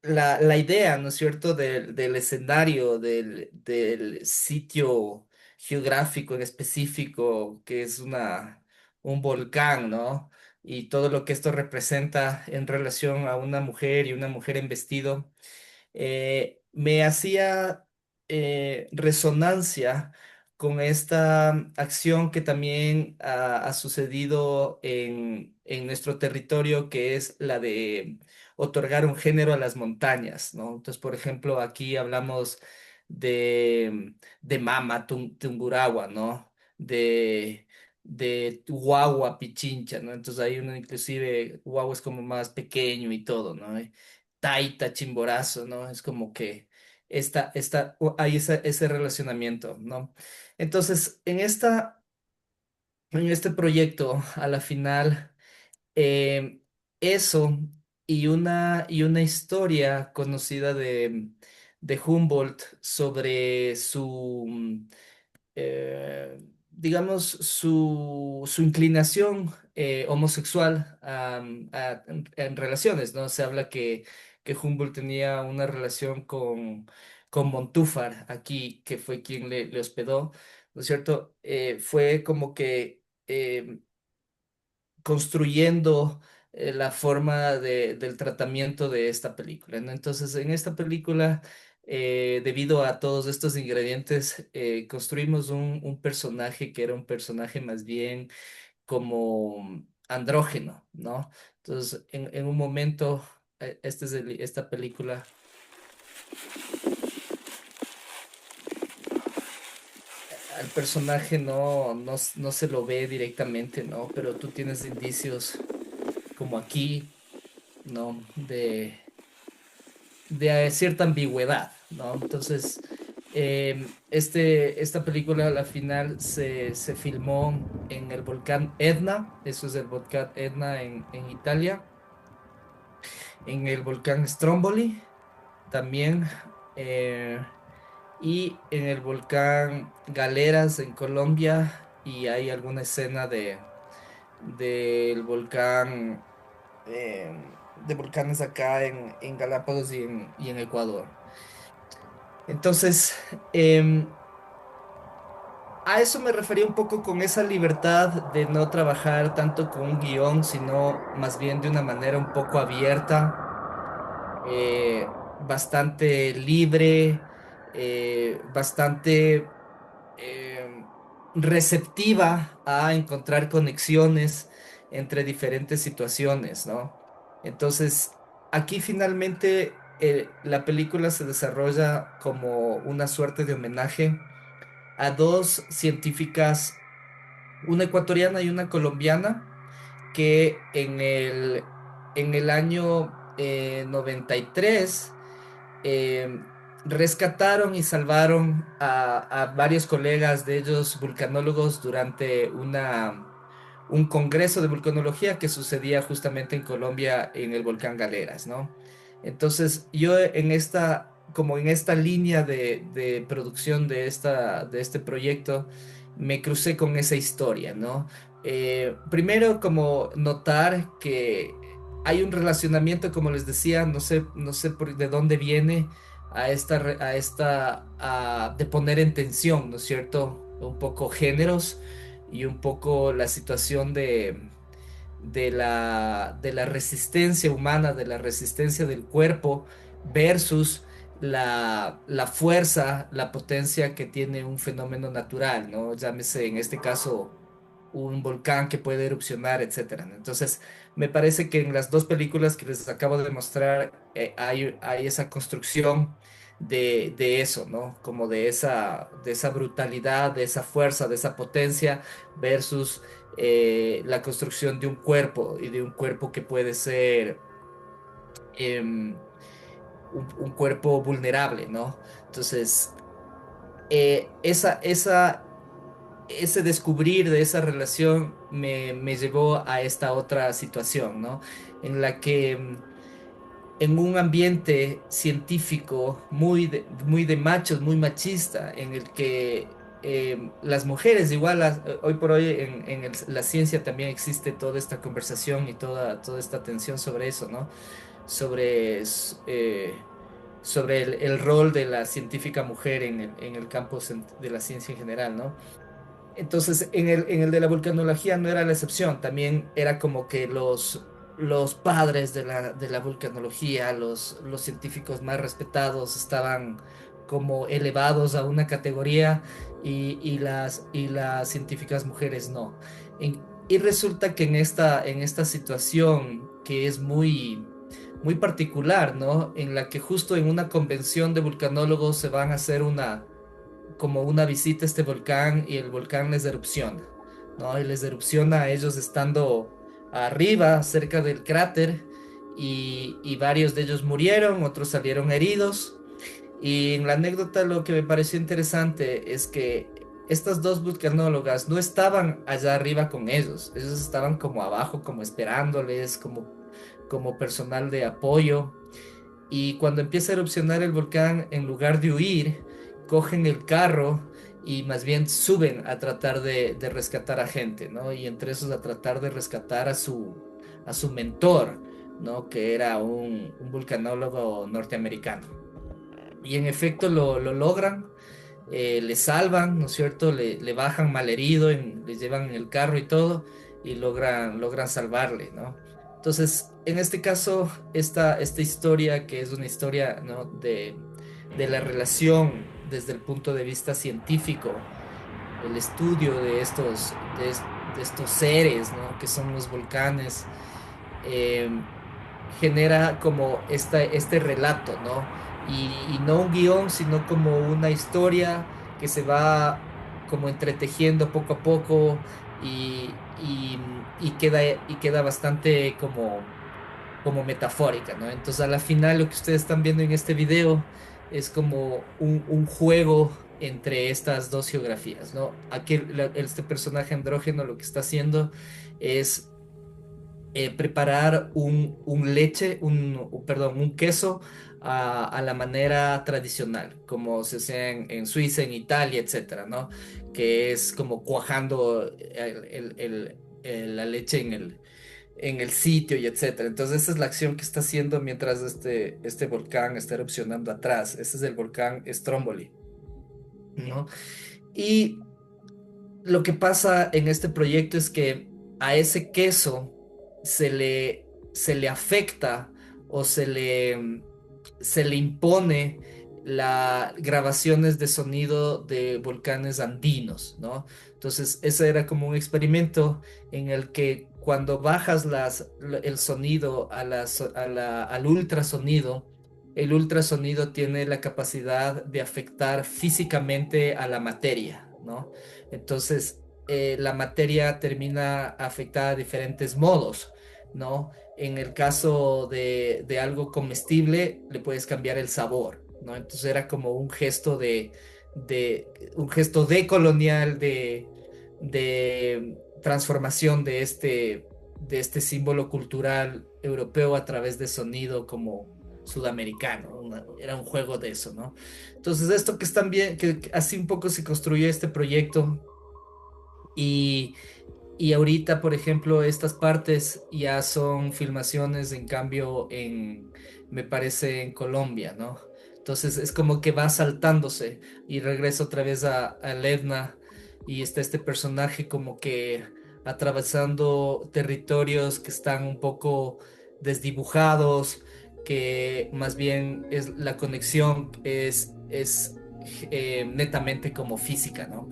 Speaker 1: la idea, ¿no es cierto?, del escenario, del sitio geográfico en específico, que es un volcán, ¿no? Y todo lo que esto representa en relación a una mujer y una mujer en vestido me hacía resonancia con esta acción que también ha sucedido en nuestro territorio, que es la de otorgar un género a las montañas, ¿no? Entonces, por ejemplo, aquí hablamos de Mama, Tungurahua, ¿no? De Huahua, Pichincha, ¿no? Entonces ahí uno inclusive, Huahua es como más pequeño y todo, ¿no? Taita, Chimborazo, ¿no? Es como que hay ese relacionamiento, ¿no? Entonces, en este proyecto, a la final, eh, eso y una historia conocida de Humboldt sobre digamos, su inclinación homosexual en relaciones, ¿no? Se habla que Humboldt tenía una relación con Montúfar aquí, que fue quien le hospedó, ¿no es cierto? Fue como que construyendo la forma del tratamiento de esta película, ¿no? Entonces, en esta película, debido a todos estos ingredientes, construimos un personaje que era un personaje más bien como andrógeno, ¿no? Entonces, en un momento, esta película, al personaje no se lo ve directamente, ¿no? Pero tú tienes indicios como aquí, ¿no? De cierta ambigüedad, ¿no? Entonces, esta película a la final se filmó en el volcán Etna, eso es el volcán Etna en Italia, en el volcán Stromboli también, eh, y en el volcán Galeras en Colombia, y hay alguna escena del volcán de volcanes acá en Galápagos y en Ecuador. Entonces, a eso me refería un poco con esa libertad de no trabajar tanto con un guión, sino más bien de una manera un poco abierta, bastante libre, bastante receptiva a encontrar conexiones entre diferentes situaciones, ¿no? Entonces, aquí finalmente la película se desarrolla como una suerte de homenaje a dos científicas, una ecuatoriana y una colombiana, que en el año 93 eh, rescataron y salvaron a varios colegas de ellos vulcanólogos durante un congreso de vulcanología que sucedía justamente en Colombia en el volcán Galeras, ¿no? Entonces, yo como en esta línea de producción de este proyecto, me crucé con esa historia, ¿no? Primero, como notar que hay un relacionamiento, como les decía, no sé de dónde viene de poner en tensión, ¿no es cierto? Un poco géneros y un poco la situación de la resistencia humana, de la resistencia del cuerpo versus la fuerza, la potencia que tiene un fenómeno natural, ¿no? Llámese en este caso un volcán que puede erupcionar, etcétera, ¿no? Entonces, me parece que en las dos películas que les acabo de mostrar hay esa construcción de eso, ¿no? Como de esa brutalidad, de esa fuerza, de esa potencia versus la construcción de un cuerpo y de un cuerpo que puede ser em, un cuerpo vulnerable, ¿no? Entonces, ese descubrir de esa relación me llevó a esta otra situación, ¿no? En la que en un ambiente científico muy de machos, muy machista, en el que las mujeres, igual hoy por hoy la ciencia también existe toda esta conversación y toda esta atención sobre eso, ¿no? Sobre el rol de la científica mujer en el campo de la ciencia en general, ¿no? Entonces, en el de la vulcanología no era la excepción, también era como que los padres de la vulcanología, los científicos más respetados, estaban como elevados a una categoría y las científicas mujeres no. Y resulta que en esta situación que es muy particular, ¿no? En la que justo en una convención de vulcanólogos se van a hacer como una visita a este volcán y el volcán les erupciona, ¿no? Y les erupciona a ellos estando arriba, cerca del cráter, y varios de ellos murieron, otros salieron heridos. Y en la anécdota lo que me pareció interesante es que estas dos vulcanólogas no estaban allá arriba con ellos estaban como abajo, como esperándoles, como personal de apoyo. Y cuando empieza a erupcionar el volcán, en lugar de huir, cogen el carro y más bien suben a tratar de rescatar a gente, ¿no? Y entre esos a tratar de rescatar a su mentor, ¿no? Que era un vulcanólogo norteamericano. Y en efecto lo logran, le salvan, ¿no es cierto? Le bajan malherido, le llevan en el carro y todo, y logran salvarle, ¿no? Entonces, en este caso, esta historia, que es una historia, ¿no? De la relación desde el punto de vista científico, el estudio de estos seres, ¿no? Que son los volcanes, eh, genera como este relato, ¿no? Y no un guión, sino como una historia que se va como entretejiendo poco a poco y queda bastante como metafórica, ¿no? Entonces, a la final, lo que ustedes están viendo en este video es como un juego entre estas dos geografías, ¿no? Aquí este personaje andrógeno lo que está haciendo es preparar perdón, un queso a la manera tradicional, como se hace en Suiza, en Italia, etcétera, ¿no? Que es como cuajando la leche en el sitio y etcétera. Entonces, esa es la acción que está haciendo mientras este volcán está erupcionando atrás. Ese es el volcán Stromboli, ¿no? Y lo que pasa en este proyecto es que a ese queso se le afecta o se le impone las grabaciones de sonido de volcanes andinos, ¿no? Entonces, ese era como un experimento en el que cuando bajas el sonido al ultrasonido, el ultrasonido tiene la capacidad de afectar físicamente a la materia, ¿no? Entonces, la materia termina afectada de diferentes modos, ¿no? En el caso de algo comestible, le puedes cambiar el sabor, ¿no? Entonces era como un gesto un gesto decolonial de transformación de este símbolo cultural europeo a través de sonido como sudamericano. Era un juego de eso, ¿no? Entonces esto que es también, que así un poco se construyó este proyecto y y ahorita, por ejemplo, estas partes ya son filmaciones, en cambio, me parece, en Colombia, ¿no? Entonces es como que va saltándose y regresa otra vez a Edna y está este personaje como que atravesando territorios que están un poco desdibujados, que más bien es la conexión es netamente como física, ¿no?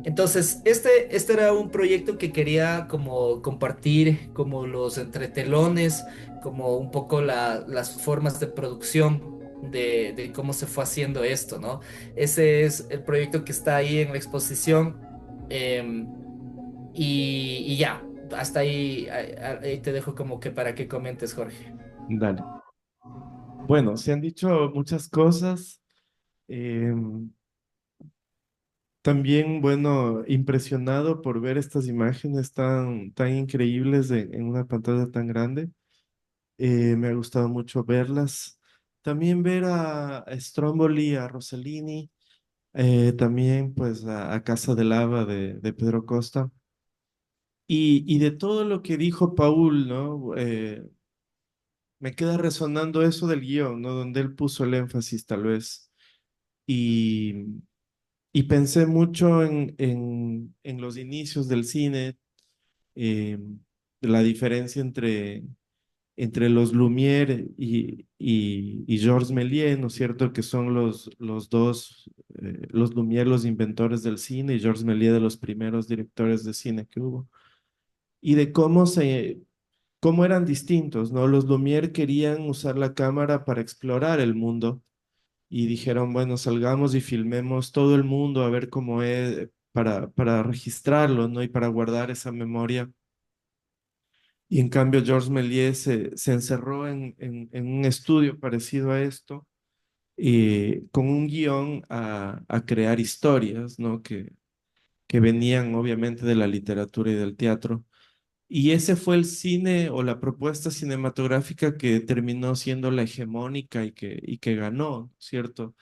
Speaker 1: Entonces, este era un proyecto que quería como compartir, como los entretelones, como un poco las formas de producción de cómo se fue haciendo esto, ¿no? Ese es el proyecto que está ahí en la exposición. em, y ya, hasta ahí, ahí te dejo como que para que comentes, Jorge.
Speaker 2: Dale. Bueno, se han dicho muchas cosas. em, También, bueno, impresionado por ver estas imágenes tan increíbles en una pantalla tan grande. Me ha gustado mucho verlas. También ver a Stromboli, a Rossellini, también pues a Casa de Lava de Pedro Costa. Y de todo lo que dijo Paul, ¿no? Me queda resonando eso del guión, ¿no? Donde él puso el énfasis tal vez. Y, y pensé mucho en los inicios del cine, eh, la diferencia entre los Lumière y Georges Méliès, ¿no es cierto? Que son los dos, los Lumière, los inventores del cine, y Georges Méliès de los primeros directores de cine que hubo. Y de cómo eran distintos, ¿no? Los Lumière querían usar la cámara para explorar el mundo y dijeron, bueno, salgamos y filmemos todo el mundo a ver cómo es, para registrarlo, ¿no? Y para guardar esa memoria. Y en cambio, Georges Méliès se encerró en un estudio parecido a esto, con un guión a crear historias, ¿no? Que venían obviamente de la literatura y del teatro. Y ese fue el cine o la propuesta cinematográfica que terminó siendo la hegemónica y que ganó, ¿cierto?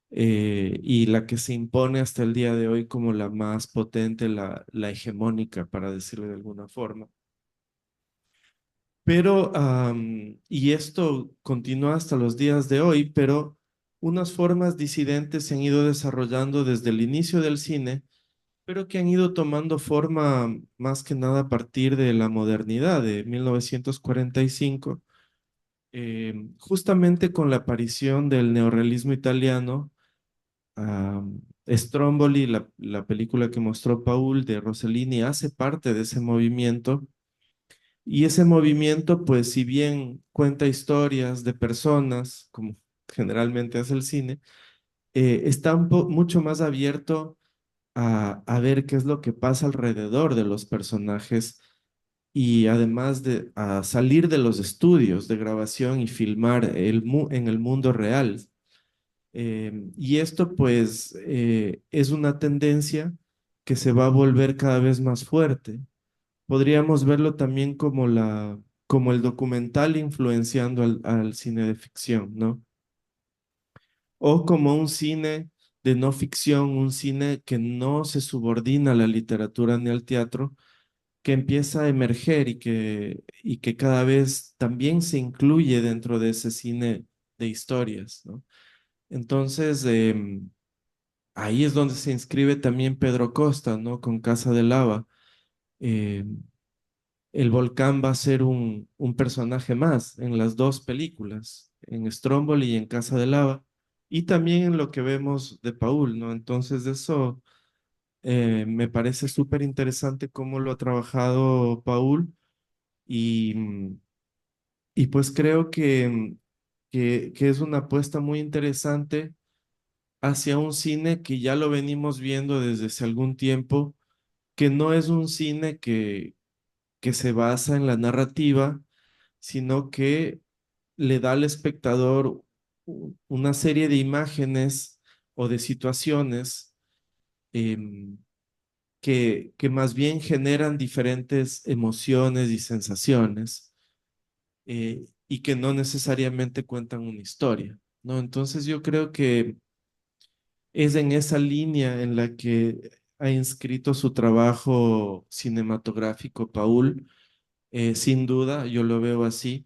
Speaker 2: Y la que se impone hasta el día de hoy como la más potente, la hegemónica, para decirlo de alguna forma. Pero, y esto continúa hasta los días de hoy, pero unas formas disidentes se han ido desarrollando desde el inicio del cine, pero que han ido tomando forma más que nada a partir de la modernidad de 1945, justamente con la aparición del neorrealismo italiano. Stromboli, la película que mostró Paul de Rossellini, hace parte de ese movimiento. Y ese movimiento, pues si bien cuenta historias de personas, como generalmente hace el cine, está mucho más abierto a ver qué es lo que pasa alrededor de los personajes y además de a salir de los estudios de grabación y filmar en el mundo real. Y esto pues es una tendencia que se va a volver cada vez más fuerte. Podríamos verlo también como el documental influenciando al cine de ficción, ¿no? O como un cine de no ficción, un cine que no se subordina a la literatura ni al teatro, que empieza a emerger y que cada vez también se incluye dentro de ese cine de historias, ¿no? Entonces, ahí es donde se inscribe también Pedro Costa, ¿no? Con Casa de Lava. Em, el volcán va a ser un personaje más en las dos películas, en Stromboli y en Casa de Lava, y también en lo que vemos de Paul, ¿no? Entonces, eso me parece súper interesante cómo lo ha trabajado Paul y, y pues creo que es una apuesta muy interesante hacia un cine que ya lo venimos viendo desde hace algún tiempo, que no es un cine que se basa en la narrativa, sino que le da al espectador una serie de imágenes o de situaciones em, que más bien generan diferentes emociones y sensaciones y que no necesariamente cuentan una historia, ¿no? Entonces yo creo que es en esa línea en la que ha inscrito su trabajo cinematográfico Paul, sin duda, yo lo veo así.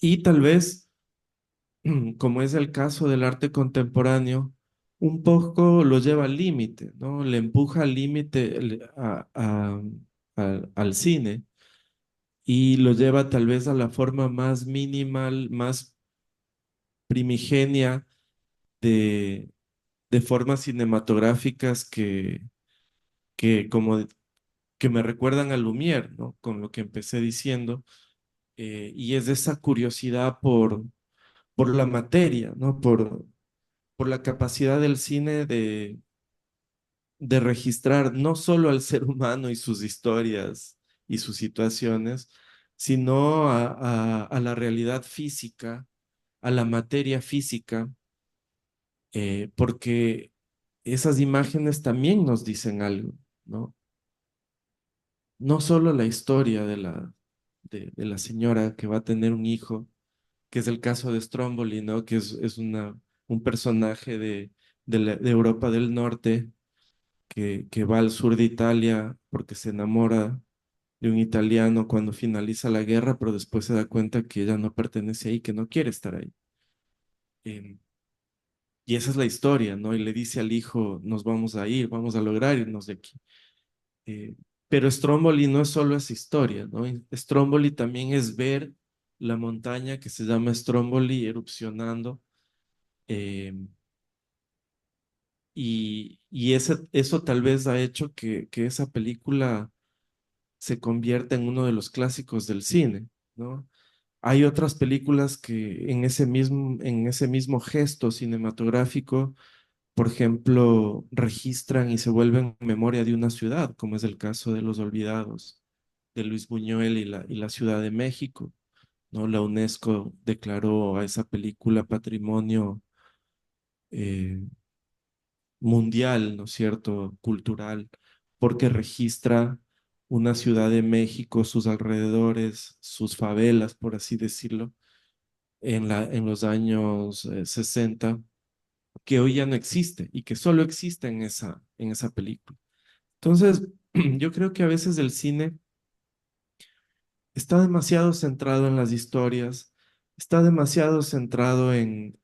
Speaker 2: Y tal vez, como es el caso del arte contemporáneo, un poco lo lleva al límite, ¿no? Le empuja al límite al cine y lo lleva tal vez a la forma más minimal, más primigenia de, de formas cinematográficas que como que me recuerdan a Lumière, ¿no? Con lo que empecé diciendo, y es esa curiosidad por la materia, ¿no? Por la capacidad del cine de registrar no solo al ser humano y sus historias y sus situaciones, sino a la realidad física, a la materia física, porque esas imágenes también nos dicen algo, ¿no? No solo la historia de la señora que va a tener un hijo, que es el caso de Stromboli, ¿no? Que es un personaje de Europa del Norte que va al sur de Italia porque se enamora de un italiano cuando finaliza la guerra, pero después se da cuenta que ella no pertenece ahí, que no quiere estar ahí. Em, y esa es la historia, ¿no? Y le dice al hijo, nos vamos a ir, vamos a lograr irnos de aquí. Eh, pero Stromboli no es solo esa historia, ¿no? Stromboli también es ver la montaña que se llama Stromboli erupcionando. eh, y eso tal vez ha hecho que esa película se convierta en uno de los clásicos del cine, ¿no? Hay otras películas que en ese mismo gesto cinematográfico, por ejemplo, registran y se vuelven memoria de una ciudad, como es el caso de Los Olvidados, de Luis Buñuel y la Ciudad de México, ¿no? La UNESCO declaró a esa película patrimonio eh, mundial, ¿no es cierto?, cultural, porque registra una Ciudad de México, sus alrededores, sus favelas, por así decirlo, en los años 60, que hoy ya no existe y que solo existe en esa película. Entonces, yo creo que a veces el cine está demasiado centrado en las historias, está demasiado centrado en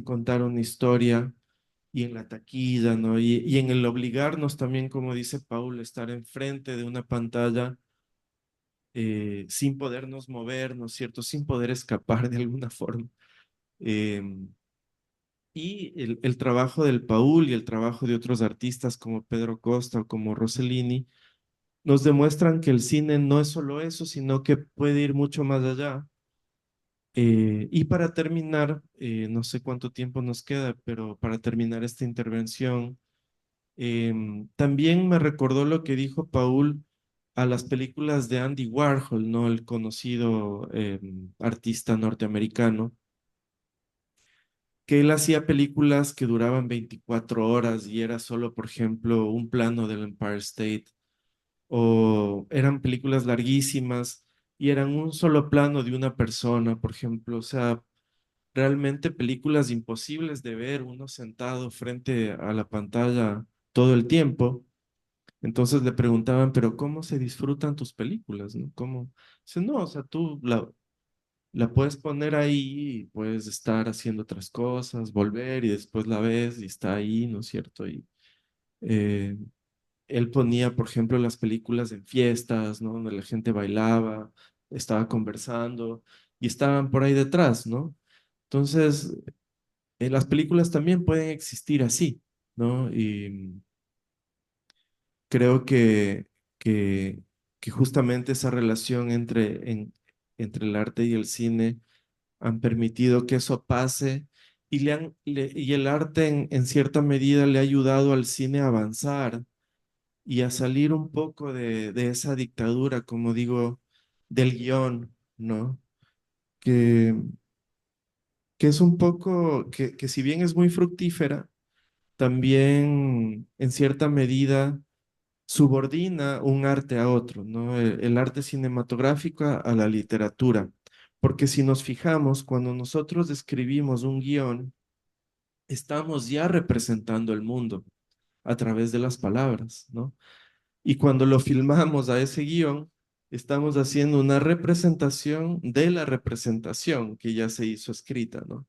Speaker 2: contar una historia y en la taquilla, ¿no? Y en el obligarnos también, como dice Paul, estar enfrente de una pantalla sin podernos mover, ¿no es cierto? Sin poder escapar de alguna forma. Em, y el trabajo del Paul y el trabajo de otros artistas como Pedro Costa o como Rossellini nos demuestran que el cine no es solo eso, sino que puede ir mucho más allá. Y para terminar, no sé cuánto tiempo nos queda, pero para terminar esta intervención, también me recordó lo que dijo Paul a las películas de Andy Warhol, ¿no? El conocido artista norteamericano, que él hacía películas que duraban 24 horas y era solo, por ejemplo, un plano del Empire State, o eran películas larguísimas y eran un solo plano de una persona, por ejemplo, o sea, realmente películas imposibles de ver uno sentado frente a la pantalla todo el tiempo. Entonces le preguntaban, pero ¿cómo se disfrutan tus películas? ¿No? ¿Cómo? Dice, no, o sea, tú la puedes poner ahí y puedes estar haciendo otras cosas, volver y después la ves y está ahí, ¿no es cierto? Y eh, él ponía, por ejemplo, las películas en fiestas, ¿no? Donde la gente bailaba, estaba conversando y estaban por ahí detrás, ¿no? Entonces, las películas también pueden existir así, ¿no? Y creo que, que justamente esa relación entre el arte y el cine han permitido que eso pase y, y el arte en cierta medida le ha ayudado al cine a avanzar y a salir un poco de esa dictadura, como digo, del guión, ¿no? Que, que es un poco, que si bien es muy fructífera, también en cierta medida subordina un arte a otro, ¿no? El arte cinematográfico a la literatura. Porque si nos fijamos, cuando nosotros escribimos un guión, estamos ya representando el mundo a través de las palabras, ¿no? Y cuando lo filmamos a ese guión, estamos haciendo una representación de la representación que ya se hizo escrita, ¿no?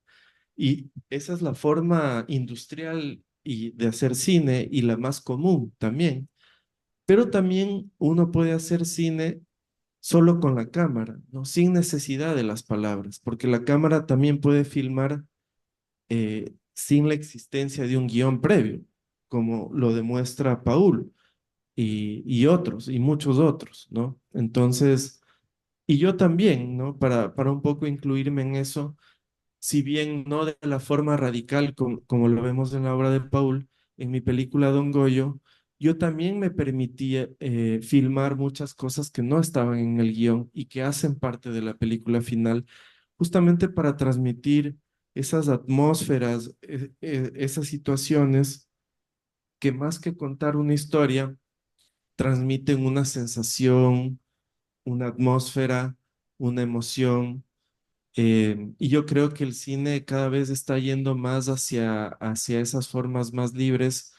Speaker 2: Y esa es la forma industrial y de hacer cine y la más común también. Pero también uno puede hacer cine solo con la cámara, ¿no? Sin necesidad de las palabras, porque la cámara también puede filmar sin la existencia de un guión previo, como lo demuestra Paul y otros, y muchos otros, ¿no? Entonces, y yo también, ¿no? Para un poco incluirme en eso, si bien no de la forma radical como lo vemos en la obra de Paul, en mi película Don Goyo, yo también me permitía filmar muchas cosas que no estaban en el guión y que hacen parte de la película final, justamente para transmitir esas atmósferas, esas situaciones que más que contar una historia, transmiten una sensación, una atmósfera, una emoción. Y yo creo que el cine cada vez está yendo más hacia esas formas más libres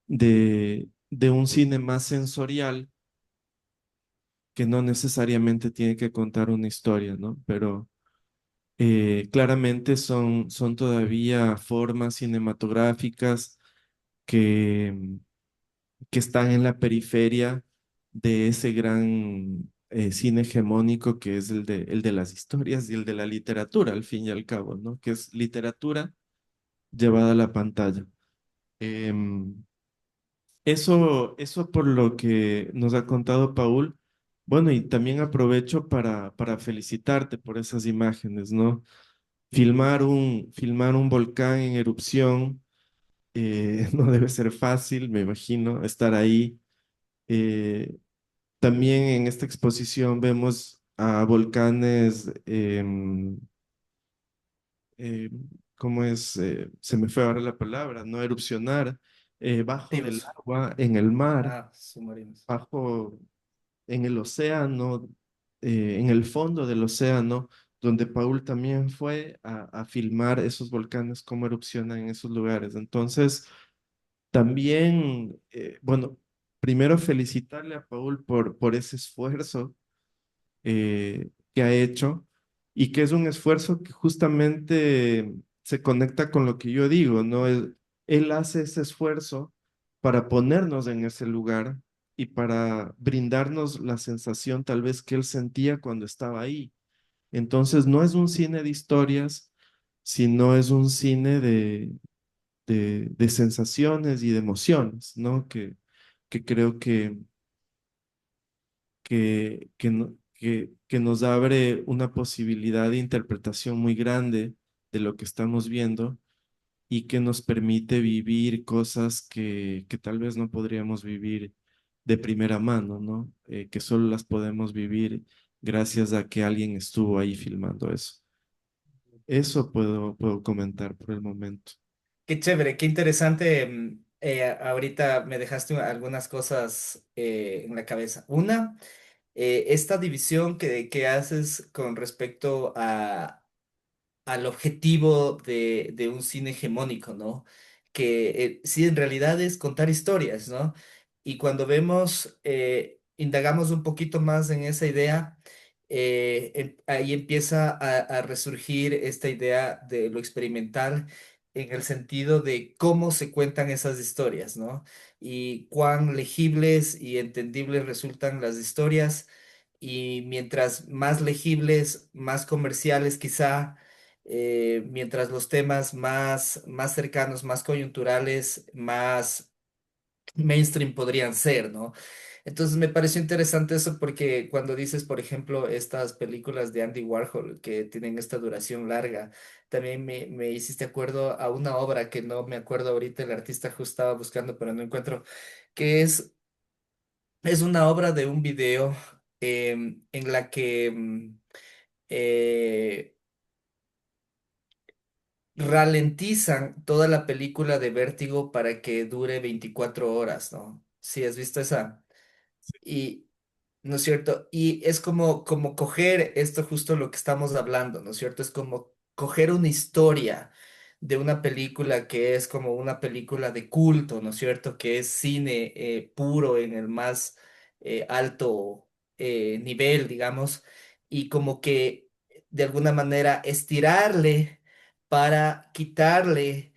Speaker 2: de un cine más sensorial que no necesariamente tiene que contar una historia, ¿no? Pero claramente son todavía formas cinematográficas que, que están en la periferia de ese gran cine hegemónico que es el de las historias y el de la literatura, al fin y al cabo, ¿no? Que es literatura llevada a la pantalla. Em, eso por lo que nos ha contado Paul. Bueno, y también aprovecho para felicitarte por esas imágenes, ¿no? Filmar un volcán en erupción no debe ser fácil, me imagino, estar ahí. Eh, También en esta exposición vemos a volcanes, ¿cómo es? Se me fue ahora la palabra, no erupcionar, bajo del
Speaker 1: Activos.
Speaker 2: agua, en el mar,
Speaker 1: Ah, submarinos.
Speaker 2: bajo, en el océano, en el fondo del océano, donde Paul también fue a filmar esos volcanes, cómo erupcionan en esos lugares. Entonces, también, bueno, primero felicitarle a Paul por ese esfuerzo que ha hecho y que es un esfuerzo que justamente se conecta con lo que yo digo, ¿no? Él hace ese esfuerzo para ponernos en ese lugar y para brindarnos la sensación tal vez que él sentía cuando estaba ahí. Entonces, no es un cine de historias, sino es un cine de sensaciones y de emociones, ¿no? Que creo que nos abre una posibilidad de interpretación muy grande de lo que estamos viendo y que nos permite vivir cosas que tal vez no podríamos vivir de primera mano, ¿no? Que solo las podemos vivir gracias a que alguien estuvo ahí filmando eso. Eso puedo comentar por el momento.
Speaker 1: Qué chévere, qué interesante. Ahorita me dejaste algunas cosas en la cabeza. Una, esta división que haces con respecto al objetivo de un cine hegemónico, ¿no? Que sí, en realidad es contar historias, ¿no? Y cuando vemos, indagamos un poquito más en esa idea, ahí empieza a resurgir esta idea de lo experimental en el sentido de cómo se cuentan esas historias, ¿no? Y cuán legibles y entendibles resultan las historias. Y mientras más legibles, más comerciales quizá, mientras los temas más cercanos, más coyunturales, más mainstream podrían ser, ¿no? Entonces me pareció interesante eso porque cuando dices, por ejemplo, estas películas de Andy Warhol que tienen esta duración larga, también me hiciste acuerdo a una obra que no me acuerdo ahorita, el artista justo estaba buscando, pero no encuentro, que es una obra de un video en la que... eh, ralentizan toda la película de Vértigo para que dure 24 horas, ¿no? Si has visto esa. Y, ¿no es cierto? Y es como coger esto justo lo que estamos hablando, ¿no es cierto? Es como coger una historia de una película que es como una película de culto, ¿no es cierto? Que es cine puro en el más alto nivel, digamos, y como que de alguna manera estirarle para quitarle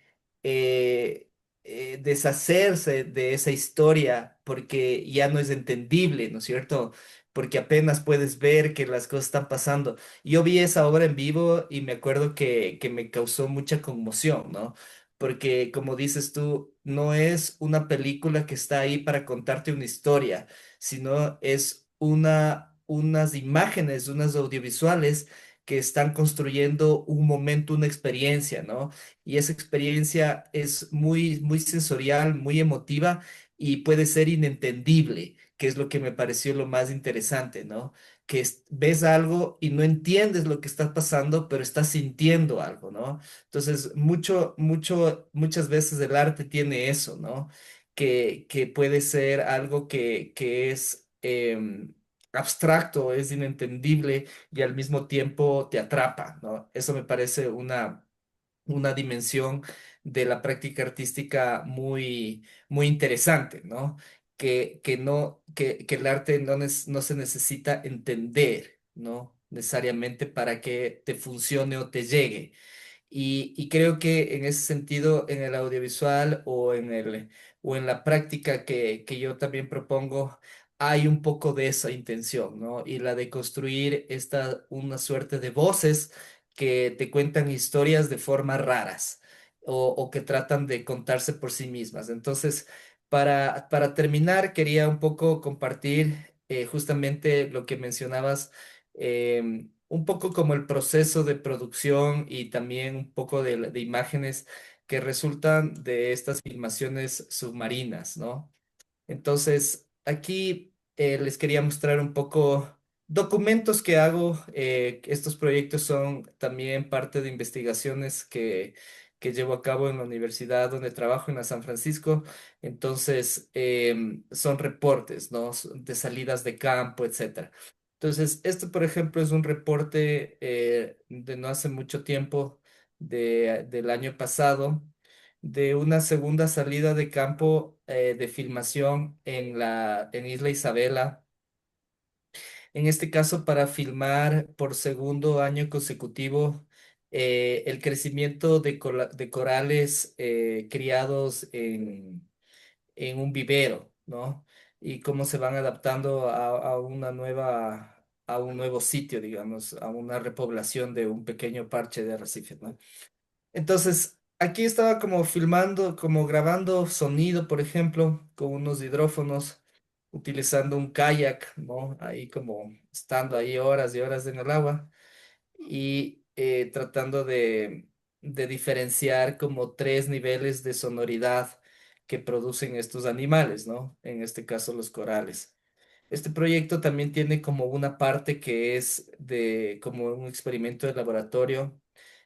Speaker 1: deshacerse de esa historia porque ya no es entendible, ¿no es cierto? Porque apenas puedes ver que las cosas están pasando. Yo vi esa obra en vivo y me acuerdo que me causó mucha conmoción, ¿no? Porque como dices tú, no es una película que está ahí para contarte una historia, sino es unas imágenes, unas audiovisuales que están construyendo un momento, una experiencia, ¿no? Y esa experiencia es muy, muy sensorial, muy emotiva y puede ser inentendible, que es lo que me pareció lo más interesante, ¿no? Que ves algo y no entiendes lo que está pasando, pero estás sintiendo algo, ¿no? Entonces, muchas veces el arte tiene eso, ¿no? Que puede ser algo que es abstracto, es inentendible y al mismo tiempo te atrapa, ¿no? Eso me parece una dimensión de la práctica artística muy, muy interesante, ¿no? Que el arte no se necesita entender, ¿no? Necesariamente para que te funcione o te llegue. Y creo que en ese sentido, en el audiovisual o en la práctica que yo también propongo, hay un poco de esa intención, ¿no? Y la de construir una suerte de voces que te cuentan historias de formas raras o que tratan de contarse por sí mismas. Entonces, para terminar, quería un poco compartir justamente lo que mencionabas un poco como el proceso de producción y también un poco de imágenes que resultan de estas filmaciones submarinas, ¿no? Entonces, aquí les quería mostrar un poco documentos que hago. Estos proyectos son también parte de investigaciones que llevo a cabo en la universidad donde trabajo, en la San Francisco. Entonces, son reportes, ¿no? De salidas de campo, etcétera. Entonces, este, por ejemplo, es un reporte de no hace mucho tiempo, del año pasado de una segunda salida de campo de filmación en Isla Isabela. En este caso, para filmar por segundo año consecutivo el crecimiento de corales criados en un vivero, ¿no? Y cómo se van adaptando a un nuevo sitio, digamos, a una repoblación de un pequeño parche de arrecifes, ¿no? Entonces, aquí estaba como filmando, como grabando sonido, por ejemplo, con unos hidrófonos, utilizando un kayak, ¿no? Ahí como estando ahí horas y horas en el agua y tratando de diferenciar como tres niveles de sonoridad que producen estos animales, ¿no? En este caso los corales. Este proyecto también tiene como una parte que es de como un experimento de laboratorio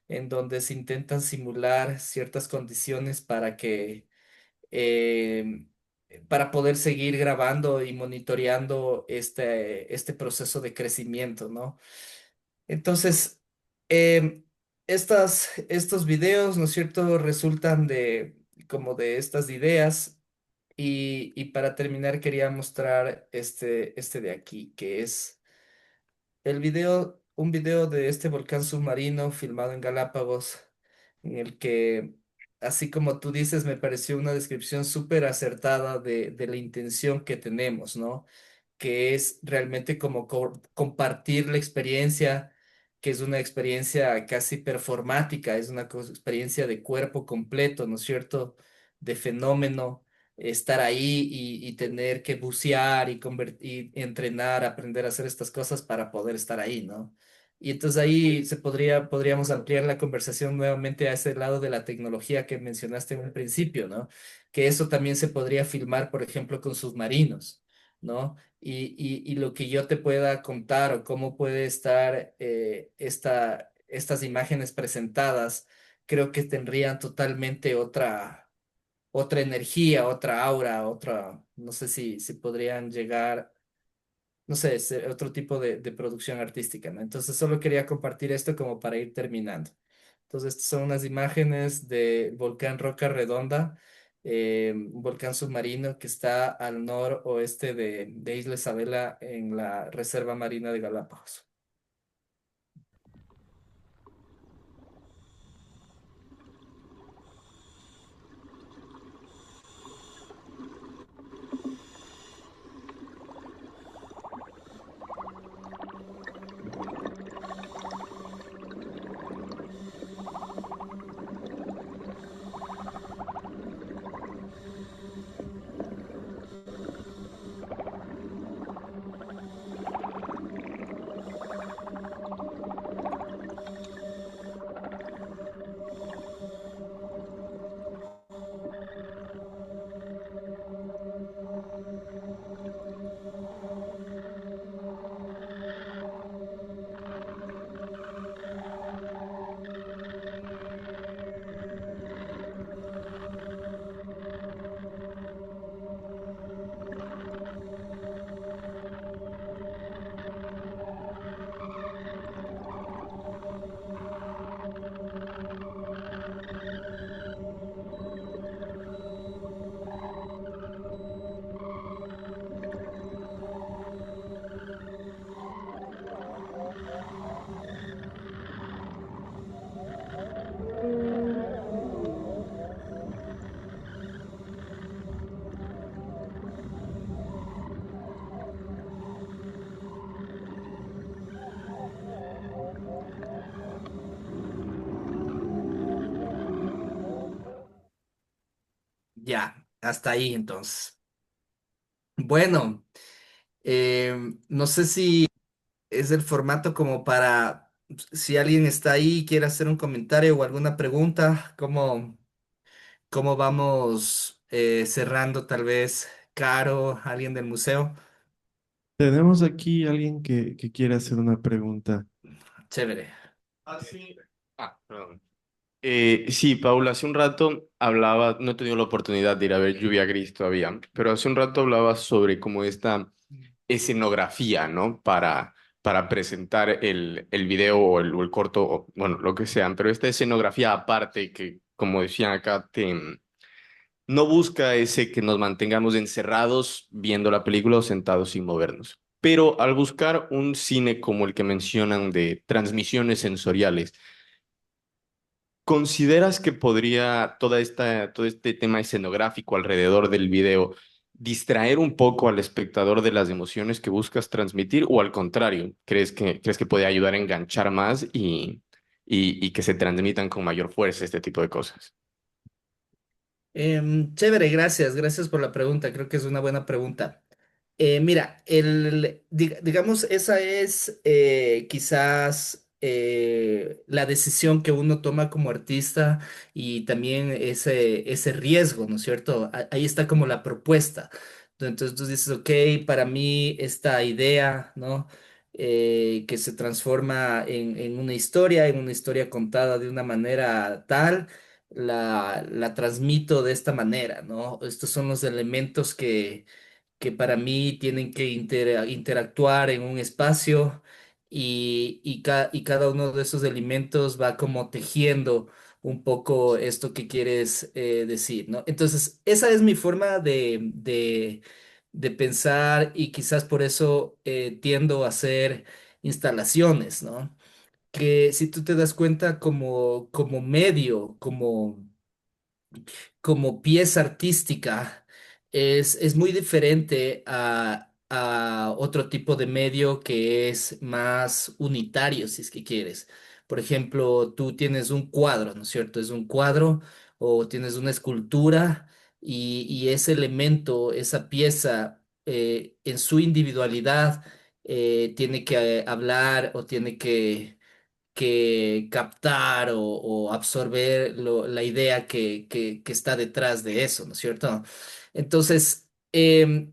Speaker 1: en donde se intentan simular ciertas condiciones eh, para poder seguir grabando y monitoreando este proceso de crecimiento, ¿no? Entonces, em, estos videos, ¿no es cierto?, resultan de como de estas ideas y para terminar quería mostrar este de aquí, que es un video de este volcán submarino filmado en Galápagos, en el que, así como tú dices, me pareció una descripción súper acertada de la intención que tenemos, ¿no? Que es realmente como compartir la experiencia, que es una experiencia casi performática, es una experiencia de cuerpo completo, ¿no es cierto? De fenómeno, estar ahí y tener que bucear y entrenar, aprender a hacer estas cosas para poder estar ahí, ¿no? Y entonces ahí podríamos ampliar la conversación nuevamente a ese lado de la tecnología que mencionaste en un principio, ¿no? Que eso también se podría filmar, por ejemplo, con submarinos, ¿no? Y lo que yo te pueda contar o cómo puede estar estas imágenes presentadas creo que tendrían totalmente otra energía, otra aura, otra, no sé si podrían llegar, no sé, otro tipo de producción artística, ¿no? Entonces solo quería compartir esto como para ir terminando. Entonces, estas son unas imágenes del volcán Roca Redonda, un volcán submarino que está al noroeste de Isla Isabela en la Reserva Marina de Galápagos. Ya, hasta ahí entonces. Bueno, no sé si es el formato como para, si alguien está ahí y quiere hacer un comentario o alguna pregunta, cómo vamos cerrando tal vez Caro, alguien del museo.
Speaker 2: Tenemos aquí alguien que quiere hacer una pregunta.
Speaker 1: Chévere.
Speaker 11: Ah, sí. Perdón. Sí, Paula, hace un rato hablaba, no he tenido la oportunidad de ir a ver Lluvia Gris todavía, pero hace un rato hablaba sobre como esta escenografía, ¿no? Para presentar el video o el corto, o, bueno, lo que sean, pero esta escenografía aparte que, como decían acá, no busca ese que nos mantengamos encerrados viendo la película o sentados sin movernos. Pero al buscar un cine como el que mencionan de transmisiones sensoriales, ¿consideras que podría todo este tema escenográfico alrededor del video distraer un poco al espectador de las emociones que buscas transmitir o al contrario, crees que puede ayudar a enganchar más y que se transmitan con mayor fuerza este tipo de cosas?
Speaker 1: Chévere, gracias por la pregunta, creo que es una buena pregunta. Mira, digamos, esa es quizás la decisión que uno toma como artista y también ese riesgo, ¿no es cierto? Ahí está como la propuesta. Entonces tú dices, ok, para mí esta idea, ¿no? Que se transforma en una historia contada de una manera tal, la transmito de esta manera, ¿no? Estos son los elementos que para mí tienen que interactuar en un espacio y cada uno de esos elementos va como tejiendo un poco esto que quieres decir, ¿no? Entonces, esa es mi forma de pensar y quizás por eso tiendo a hacer instalaciones, ¿no? Que si tú te das cuenta como medio, como pieza artística es muy diferente a otro tipo de medio que es más unitario, si es que quieres. Por ejemplo, tú tienes un cuadro, ¿no es cierto? Es un cuadro o tienes una escultura y ese elemento, esa pieza, en su individualidad, tiene que hablar o tiene que captar o absorber la idea que está detrás de eso, ¿no es cierto? Entonces, es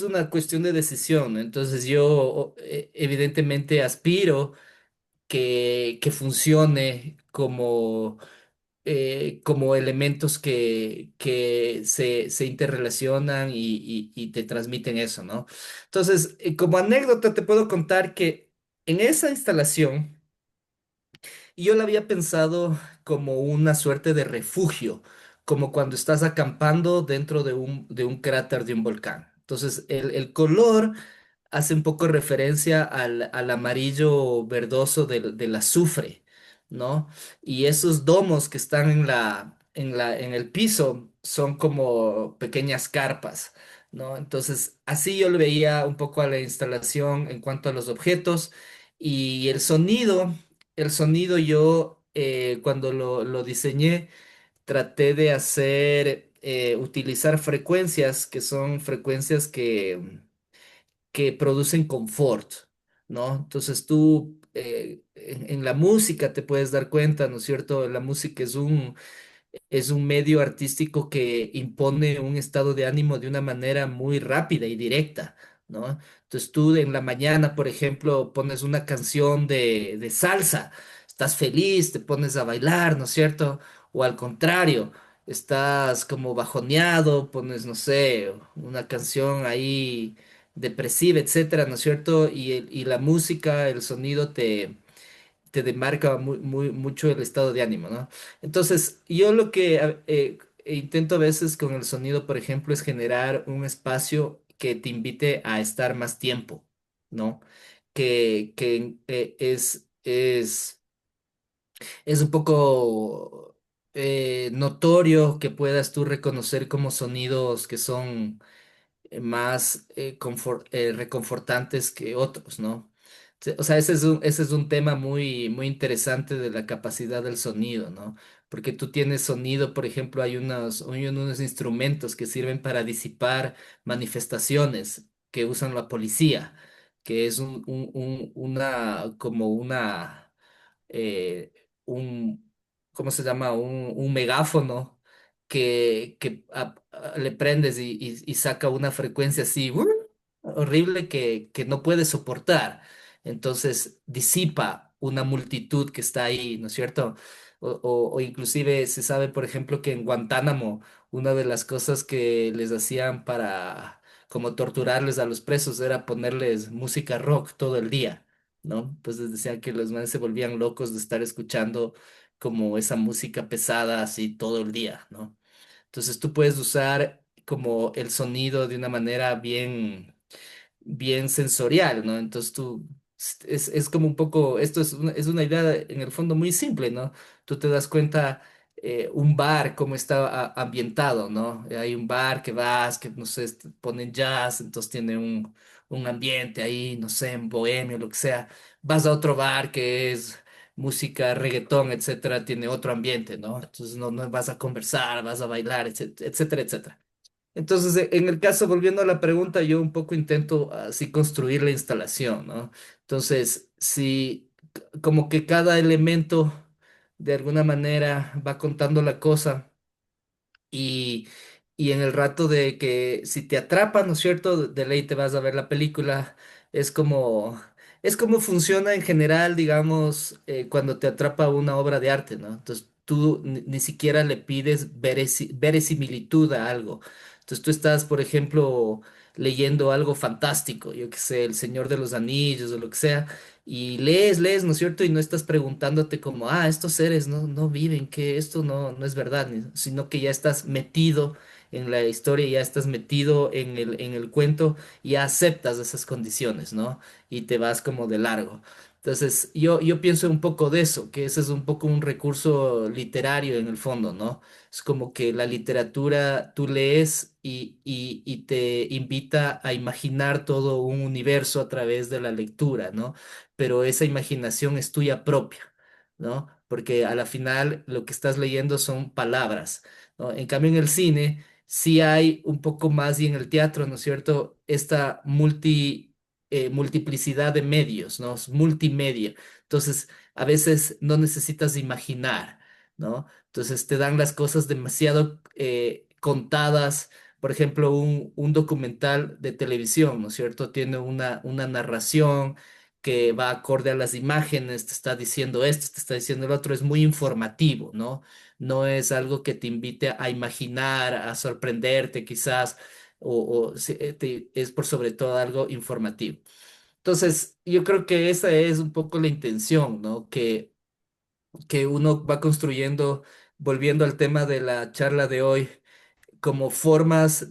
Speaker 1: una cuestión de decisión, ¿no? Entonces yo evidentemente aspiro que funcione como elementos que se interrelacionan y te transmiten eso, ¿no? Entonces, como anécdota, te puedo contar que en esa instalación yo la había pensado como una suerte de refugio, como cuando estás acampando dentro de un cráter de un volcán. Entonces, el color hace un poco referencia al amarillo verdoso del azufre, ¿no? Y esos domos que están en el piso son como pequeñas carpas, ¿no? Entonces, así yo le veía un poco a la instalación en cuanto a los objetos y el sonido yo cuando lo diseñé traté de utilizar frecuencias que son frecuencias que producen confort, ¿no? Entonces tú en la música te puedes dar cuenta, ¿no es cierto? La música es un medio artístico que impone un estado de ánimo de una manera muy rápida y directa, ¿no? Entonces tú en la mañana, por ejemplo, pones una canción de salsa, estás feliz, te pones a bailar, ¿no es cierto? O al contrario, estás como bajoneado, pones, no sé, una canción ahí depresiva, etcétera, ¿no es cierto? Y la música, el sonido te demarca mucho el estado de ánimo, ¿no? Entonces, yo lo que intento a veces con el sonido, por ejemplo, es generar un espacio que te invite a estar más tiempo, ¿no? Que es un poco notorio que puedas tú reconocer como sonidos que son más reconfortantes que otros, ¿no? O sea, ese es un tema muy, muy interesante de la capacidad del sonido, ¿no? Porque tú tienes sonido, por ejemplo, hay unos instrumentos que sirven para disipar manifestaciones que usan la policía, que es como eh, un, ¿cómo se llama? Un megáfono que le prendes y saca una frecuencia así horrible que no puedes soportar. Entonces disipa una multitud que está ahí, ¿no es cierto? O inclusive se sabe, por ejemplo, que en Guantánamo una de las cosas que les hacían para como torturarles a los presos era ponerles música rock todo el día, ¿no? Entonces decían que los manes se volvían locos de estar escuchando como esa música pesada así todo el día, ¿no? Entonces tú puedes usar como el sonido de una manera bien sensorial, ¿no? Entonces es como un poco, esto es una idea en el fondo muy simple, ¿no? Tú te das cuenta un bar cómo está ambientado, ¿no? Hay un bar que vas, que no sé, ponen jazz, entonces tiene un ambiente ahí, no sé, en bohemio, lo que sea. Vas a otro bar que es música, reggaetón, etcétera, tiene otro ambiente, ¿no? Entonces no vas a conversar, vas a bailar, etcétera, etcétera. Entonces, en el caso, volviendo a la pregunta, yo un poco intento así construir la instalación, ¿no? Entonces, si como que cada elemento de alguna manera va contando la cosa y, y en el rato de que si te atrapa, ¿no es cierto? De ley te vas a ver la película. Es como, es como funciona en general, digamos, cuando te atrapa una obra de arte, ¿no? Entonces tú ni siquiera le pides verosimilitud a algo. Entonces tú estás, por ejemplo, leyendo algo fantástico, yo qué sé, El Señor de los Anillos o lo que sea. Y lees, ¿no es cierto? Y no estás preguntándote como, estos seres no viven, que esto no es verdad, sino que ya estás metido en la historia, ya estás metido en el cuento y ya aceptas esas condiciones, ¿no? Y te vas como de largo. Entonces, yo pienso un poco de eso, que ese es un poco un recurso literario en el fondo, ¿no? Es como que la literatura tú lees y te invita a imaginar todo un universo a través de la lectura, ¿no? Pero esa imaginación es tuya propia, ¿no? Porque a la final lo que estás leyendo son palabras, ¿no? En cambio, en el cine sí hay un poco más y en el teatro, ¿no es cierto? Esta multiplicidad de medios, ¿no? Es multimedia. Entonces, a veces no necesitas imaginar, ¿no? Entonces te dan las cosas demasiado contadas. Por ejemplo, un documental de televisión, ¿no es cierto? Tiene una narración que va acorde a las imágenes, te está diciendo esto, te está diciendo el otro, es muy informativo, ¿no? No es algo que te invite a imaginar, a sorprenderte quizás, es por sobre todo algo informativo. Entonces, yo creo que esa es un poco la intención, ¿no? Que uno va construyendo, volviendo al tema de la charla de hoy, como formas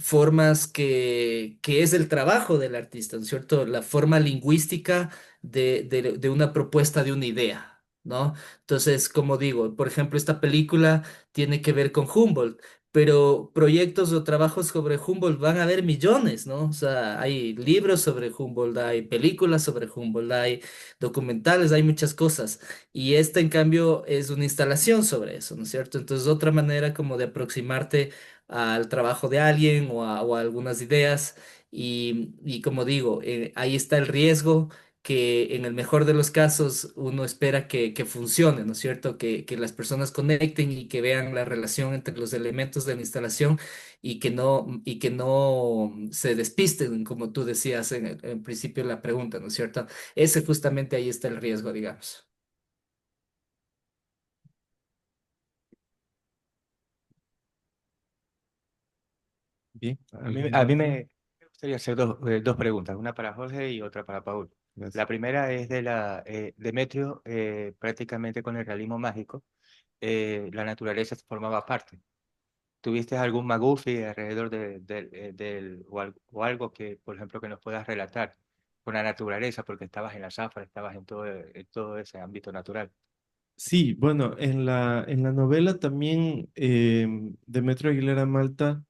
Speaker 1: formas que es el trabajo del artista, ¿no es cierto? La forma lingüística de una propuesta, de una idea, ¿no? Entonces, como digo, por ejemplo, esta película tiene que ver con Humboldt, pero proyectos o trabajos sobre Humboldt van a haber millones, ¿no? O sea, hay libros sobre Humboldt, hay películas sobre Humboldt, hay documentales, hay muchas cosas. Y esta, en cambio, es una instalación sobre eso, ¿no es cierto? Entonces, otra manera como de aproximarte al trabajo de alguien o a algunas ideas. Y como digo, ahí está el riesgo que en el mejor de los casos uno espera que funcione, ¿no es cierto? Que las personas conecten y que vean la relación entre los elementos de la instalación y que no se despisten, como tú decías en principio de la pregunta, ¿no es cierto? Ese justamente ahí está el riesgo, digamos.
Speaker 2: Bien,
Speaker 8: A
Speaker 2: ¿alguna
Speaker 8: mí
Speaker 2: otra?
Speaker 8: me gustaría hacer dos preguntas, una para Jorge y otra para Paul.
Speaker 2: Gracias.
Speaker 8: La primera es de Demetrio, prácticamente con el realismo mágico, la naturaleza formaba parte. ¿Tuviste algún McGuffin alrededor o algo que, por ejemplo, que nos puedas relatar con la naturaleza, porque estabas en la zafra, estabas en todo ese ámbito natural?
Speaker 2: Sí, bueno, en la novela también Demetrio Aguilera Malta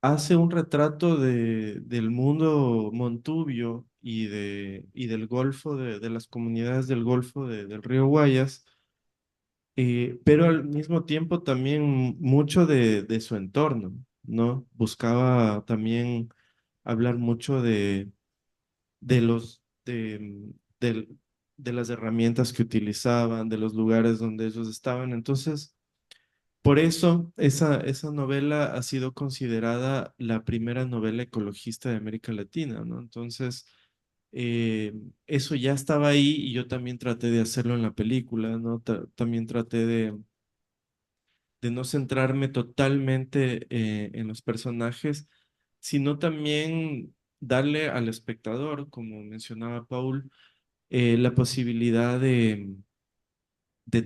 Speaker 2: hace un retrato del mundo montubio y del Golfo, de las comunidades del Golfo del río Guayas, pero al mismo tiempo también mucho de su entorno, ¿no? Buscaba también hablar mucho de de las herramientas que utilizaban, de los lugares donde ellos estaban. Entonces, por eso esa novela ha sido considerada la primera novela ecologista de América Latina, ¿no? Entonces, eso ya estaba ahí y yo también traté de hacerlo en la película, ¿no? También traté de no centrarme totalmente en los personajes, sino también darle al espectador, como mencionaba Paul, la posibilidad de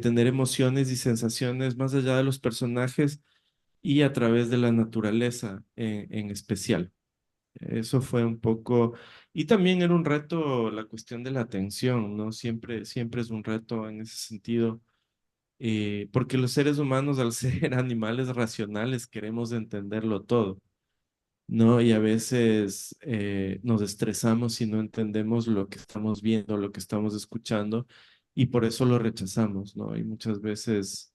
Speaker 2: tener emociones y sensaciones más allá de los personajes y a través de la naturaleza en especial. Eso fue un poco, y también era un reto la cuestión de la atención, ¿no? Siempre es un reto en ese sentido, porque los seres humanos al ser animales racionales queremos entenderlo todo, ¿no? Y a veces nos estresamos si no entendemos lo que estamos viendo, lo que estamos escuchando, y por eso lo rechazamos, ¿no? Y muchas veces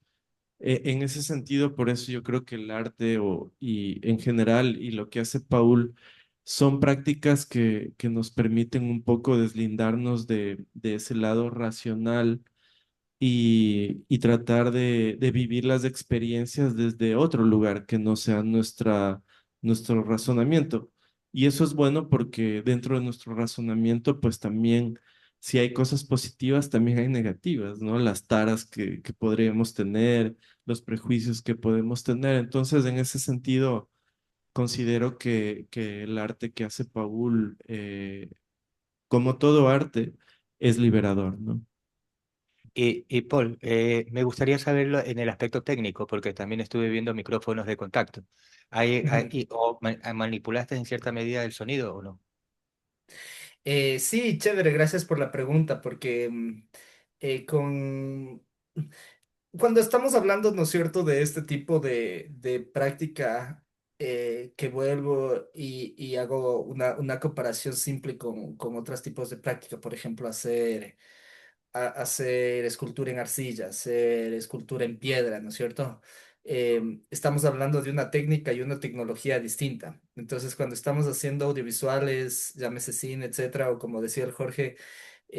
Speaker 2: en ese sentido, por eso yo creo que el arte y en general y lo que hace Paul son prácticas que nos permiten un poco deslindarnos de ese lado racional y tratar de vivir las experiencias desde otro lugar que no sea nuestro razonamiento. Y eso es bueno porque dentro de nuestro razonamiento, pues también, si hay cosas positivas, también hay negativas, ¿no? Las taras que podríamos tener, los prejuicios que podemos tener. Entonces, en ese sentido, considero que el arte que hace Paul, como todo arte, es liberador, ¿no?
Speaker 8: Y Paul, me gustaría saberlo en el aspecto técnico, porque también estuve viendo micrófonos de contacto.
Speaker 1: Ujú.
Speaker 8: ¿Manipulaste en cierta medida el sonido o no?
Speaker 1: Sí, chévere, gracias por la pregunta, porque con cuando estamos hablando, ¿no es cierto?, de este tipo de práctica, que vuelvo y hago una comparación simple con otros tipos de práctica, por ejemplo, hacer escultura en arcilla, hacer escultura en piedra, ¿no es cierto? Estamos hablando de una técnica y una tecnología distinta. Entonces, cuando estamos haciendo audiovisuales, llámese cine, etcétera, o como decía el Jorge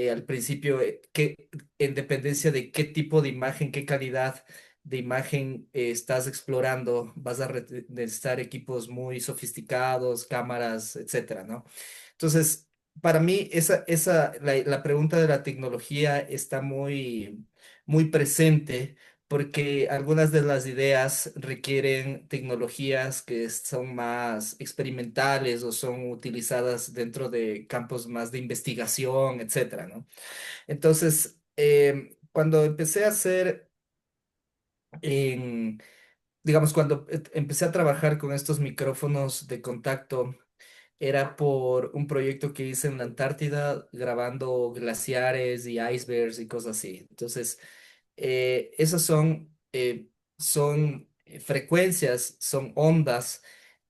Speaker 1: al principio, que en dependencia de qué tipo de imagen, qué calidad de imagen estás explorando, vas a necesitar equipos muy sofisticados, cámaras, etcétera, ¿no? Entonces, para mí la pregunta de la tecnología está muy presente porque algunas de las ideas requieren tecnologías que son más experimentales o son utilizadas dentro de campos más de investigación, etcétera, ¿no? Entonces, cuando empecé a hacer, en, digamos, cuando empecé a trabajar con estos micrófonos de contacto, era por un proyecto que hice en la Antártida grabando glaciares y icebergs y cosas así. Entonces, esas son frecuencias, son ondas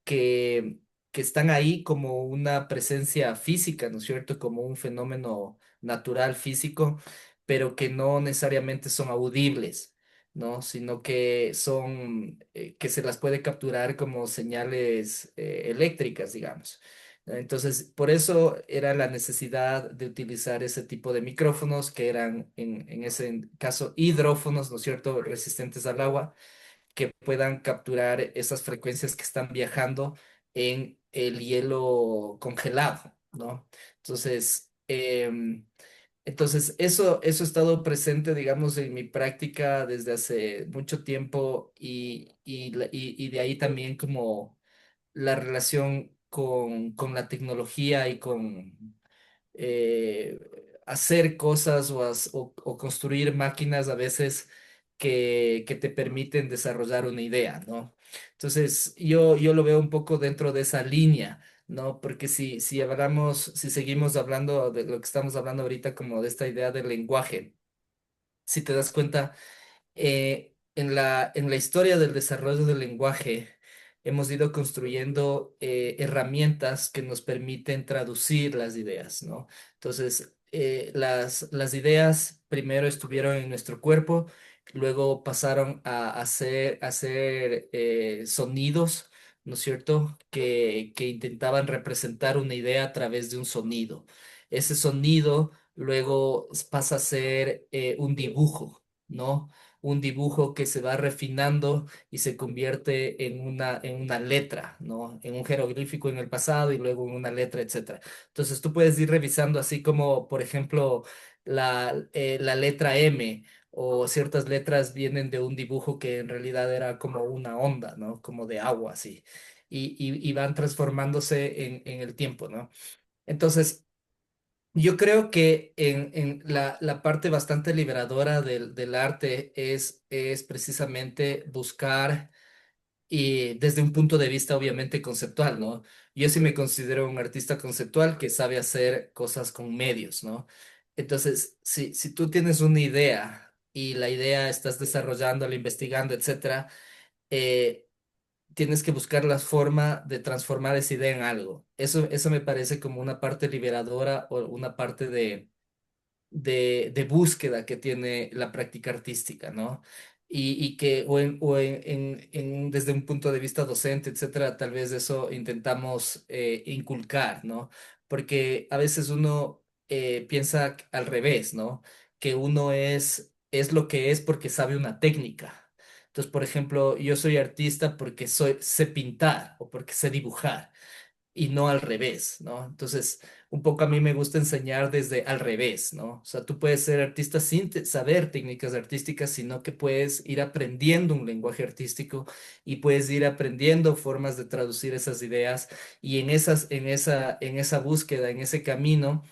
Speaker 1: que, que están ahí como una presencia física, ¿no es cierto? Como un fenómeno natural físico, pero que no necesariamente son audibles, ¿no? Sino que que se las puede capturar como señales eléctricas, digamos. Entonces, por eso era la necesidad de utilizar ese tipo de micrófonos que eran, en ese caso, hidrófonos, ¿no es cierto?, resistentes al agua, que puedan capturar esas frecuencias que están viajando en el hielo congelado, ¿no? Entonces, eso ha estado presente, digamos, en mi práctica desde hace mucho tiempo y de ahí también como la relación con la tecnología y con eh, hacer cosas o construir máquinas a veces que te permiten desarrollar una idea, ¿no? Entonces, yo lo veo un poco dentro de esa línea, ¿no? Porque si seguimos hablando de lo que estamos hablando ahorita, como de esta idea del lenguaje, si te das cuenta en la historia del desarrollo del lenguaje, hemos ido construyendo herramientas que nos permiten traducir las ideas, ¿no? Entonces, las ideas primero estuvieron en nuestro cuerpo, luego pasaron a ser sonidos, ¿no es cierto? Que intentaban representar una idea a través de un sonido. Ese sonido luego pasa a ser un dibujo, ¿no? Un dibujo que se va refinando y se convierte en una letra, ¿no? En un jeroglífico en el pasado y luego en una letra, etcétera. Entonces tú puedes ir revisando así como, por ejemplo, la letra M o ciertas letras vienen de un dibujo que en realidad era como una onda, ¿no? Como de agua, así. Y van transformándose en el tiempo, ¿no? Entonces, yo creo que en la parte bastante liberadora del arte es precisamente buscar, y desde un punto de vista obviamente conceptual, ¿no? Yo sí me considero un artista conceptual que sabe hacer cosas con medios, ¿no? Entonces, si tú tienes una idea y la idea estás desarrollándola, investigando, etcétera, eh, tienes que buscar la forma de transformar esa idea en algo. Eso me parece como una parte liberadora o una parte de búsqueda que tiene la práctica artística, ¿no? Y que, desde un punto de vista docente, etcétera, tal vez eso intentamos inculcar, ¿no? Porque a veces uno piensa al revés, ¿no? Que uno es lo que es porque sabe una técnica. Entonces, por ejemplo, yo soy artista porque sé pintar o porque sé dibujar y no al revés, ¿no? Entonces, un poco a mí me gusta enseñar desde al revés, ¿no? O sea, tú puedes ser artista sin saber técnicas artísticas, sino que puedes ir aprendiendo un lenguaje artístico y puedes ir aprendiendo formas de traducir esas ideas y en esa búsqueda, en ese camino.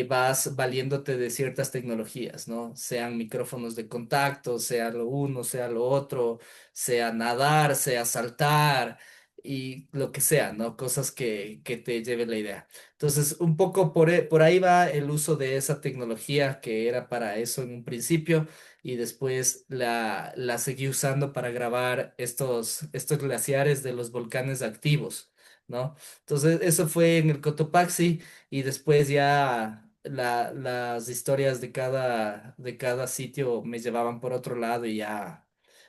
Speaker 1: Vas valiéndote de ciertas tecnologías, ¿no? Sean micrófonos de contacto, sea lo uno, sea lo otro, sea nadar, sea saltar, y lo que sea, ¿no? Cosas que te lleven la idea. Entonces, un poco por ahí va el uso de esa tecnología que era para eso en un principio y después la seguí usando para grabar estos glaciares de los volcanes activos, ¿no? Entonces, eso fue en el Cotopaxi y después ya las historias de cada sitio me llevaban por otro lado y ya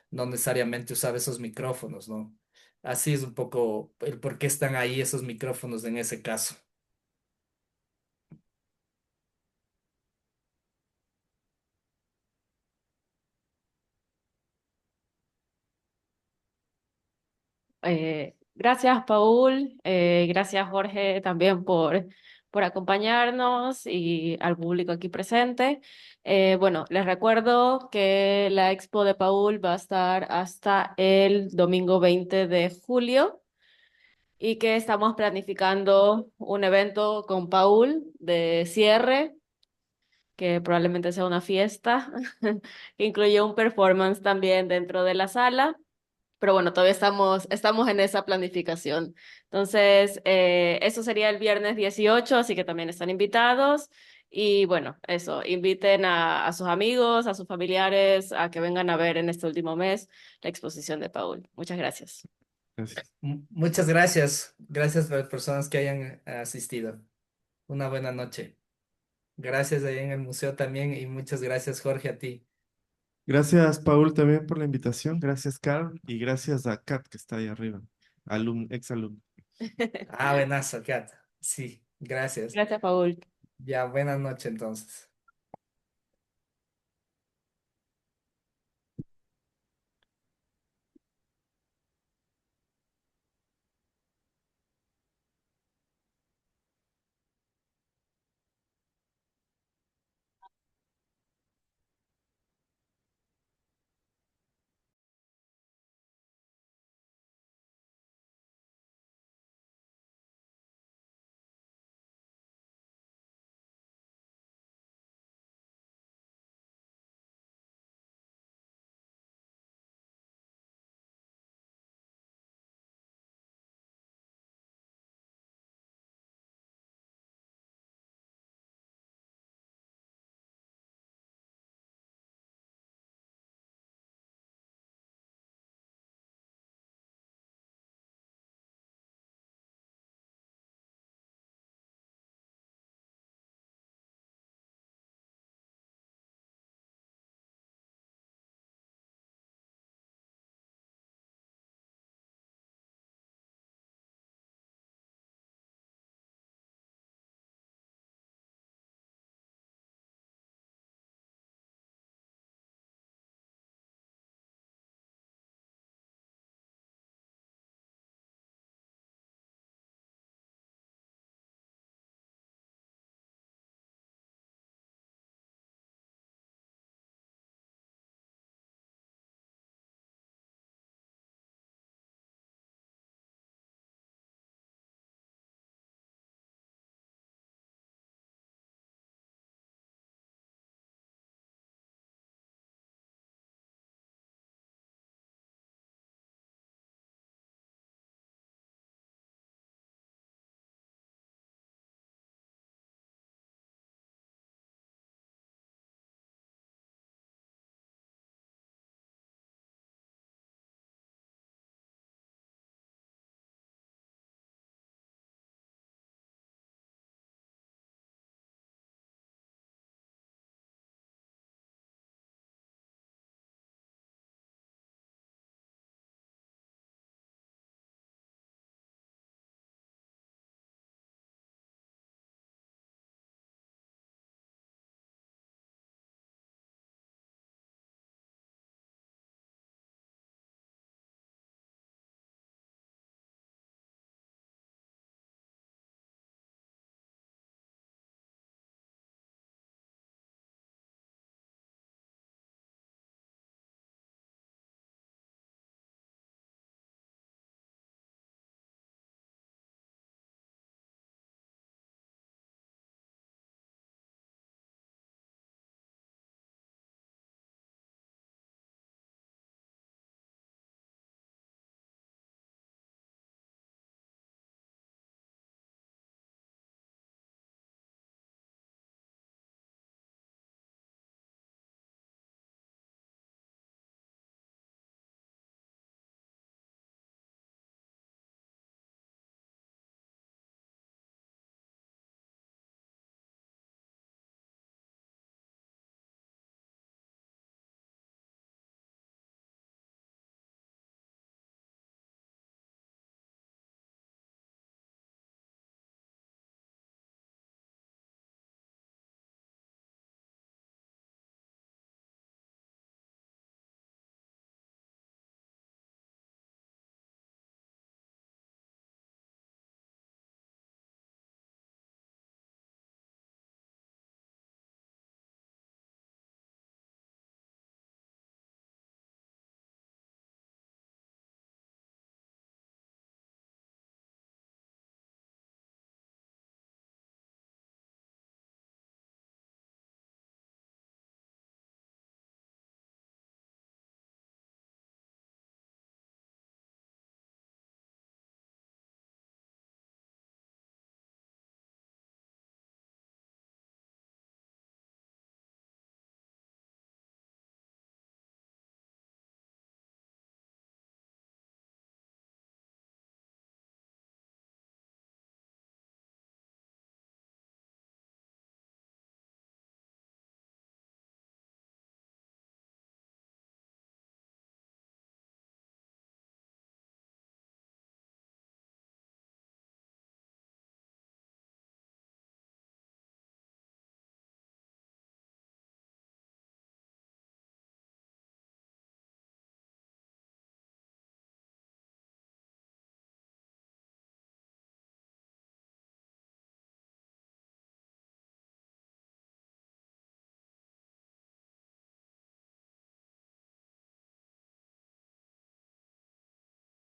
Speaker 1: no necesariamente usaba esos micrófonos, ¿no? Así es un poco el por qué están ahí esos micrófonos en ese caso.
Speaker 12: Gracias, Paul. Gracias, Jorge, también por acompañarnos y al público aquí presente. Bueno, les recuerdo que la expo de Paul va a estar hasta el domingo 20 de julio y que estamos planificando un evento con Paul de cierre, que probablemente sea una fiesta, que incluye un performance también dentro de la sala. Pero bueno, todavía estamos en esa planificación. Entonces, eso sería el viernes 18, así que también están invitados. Y bueno, eso, inviten a sus amigos, a sus familiares, a que vengan a ver en este último mes la exposición de Paul. Muchas gracias.
Speaker 2: Gracias.
Speaker 1: Muchas gracias. Gracias a las personas que hayan asistido. Una buena noche. Gracias ahí en el museo también y muchas gracias, Jorge, a ti.
Speaker 2: Gracias, Paul, también por la invitación. Gracias, Carl. Y gracias a Kat, que está ahí arriba, ex alumno.
Speaker 1: Ah, buenazo, Kat. Sí, gracias.
Speaker 12: Gracias, Paul.
Speaker 1: Ya, buena noche entonces.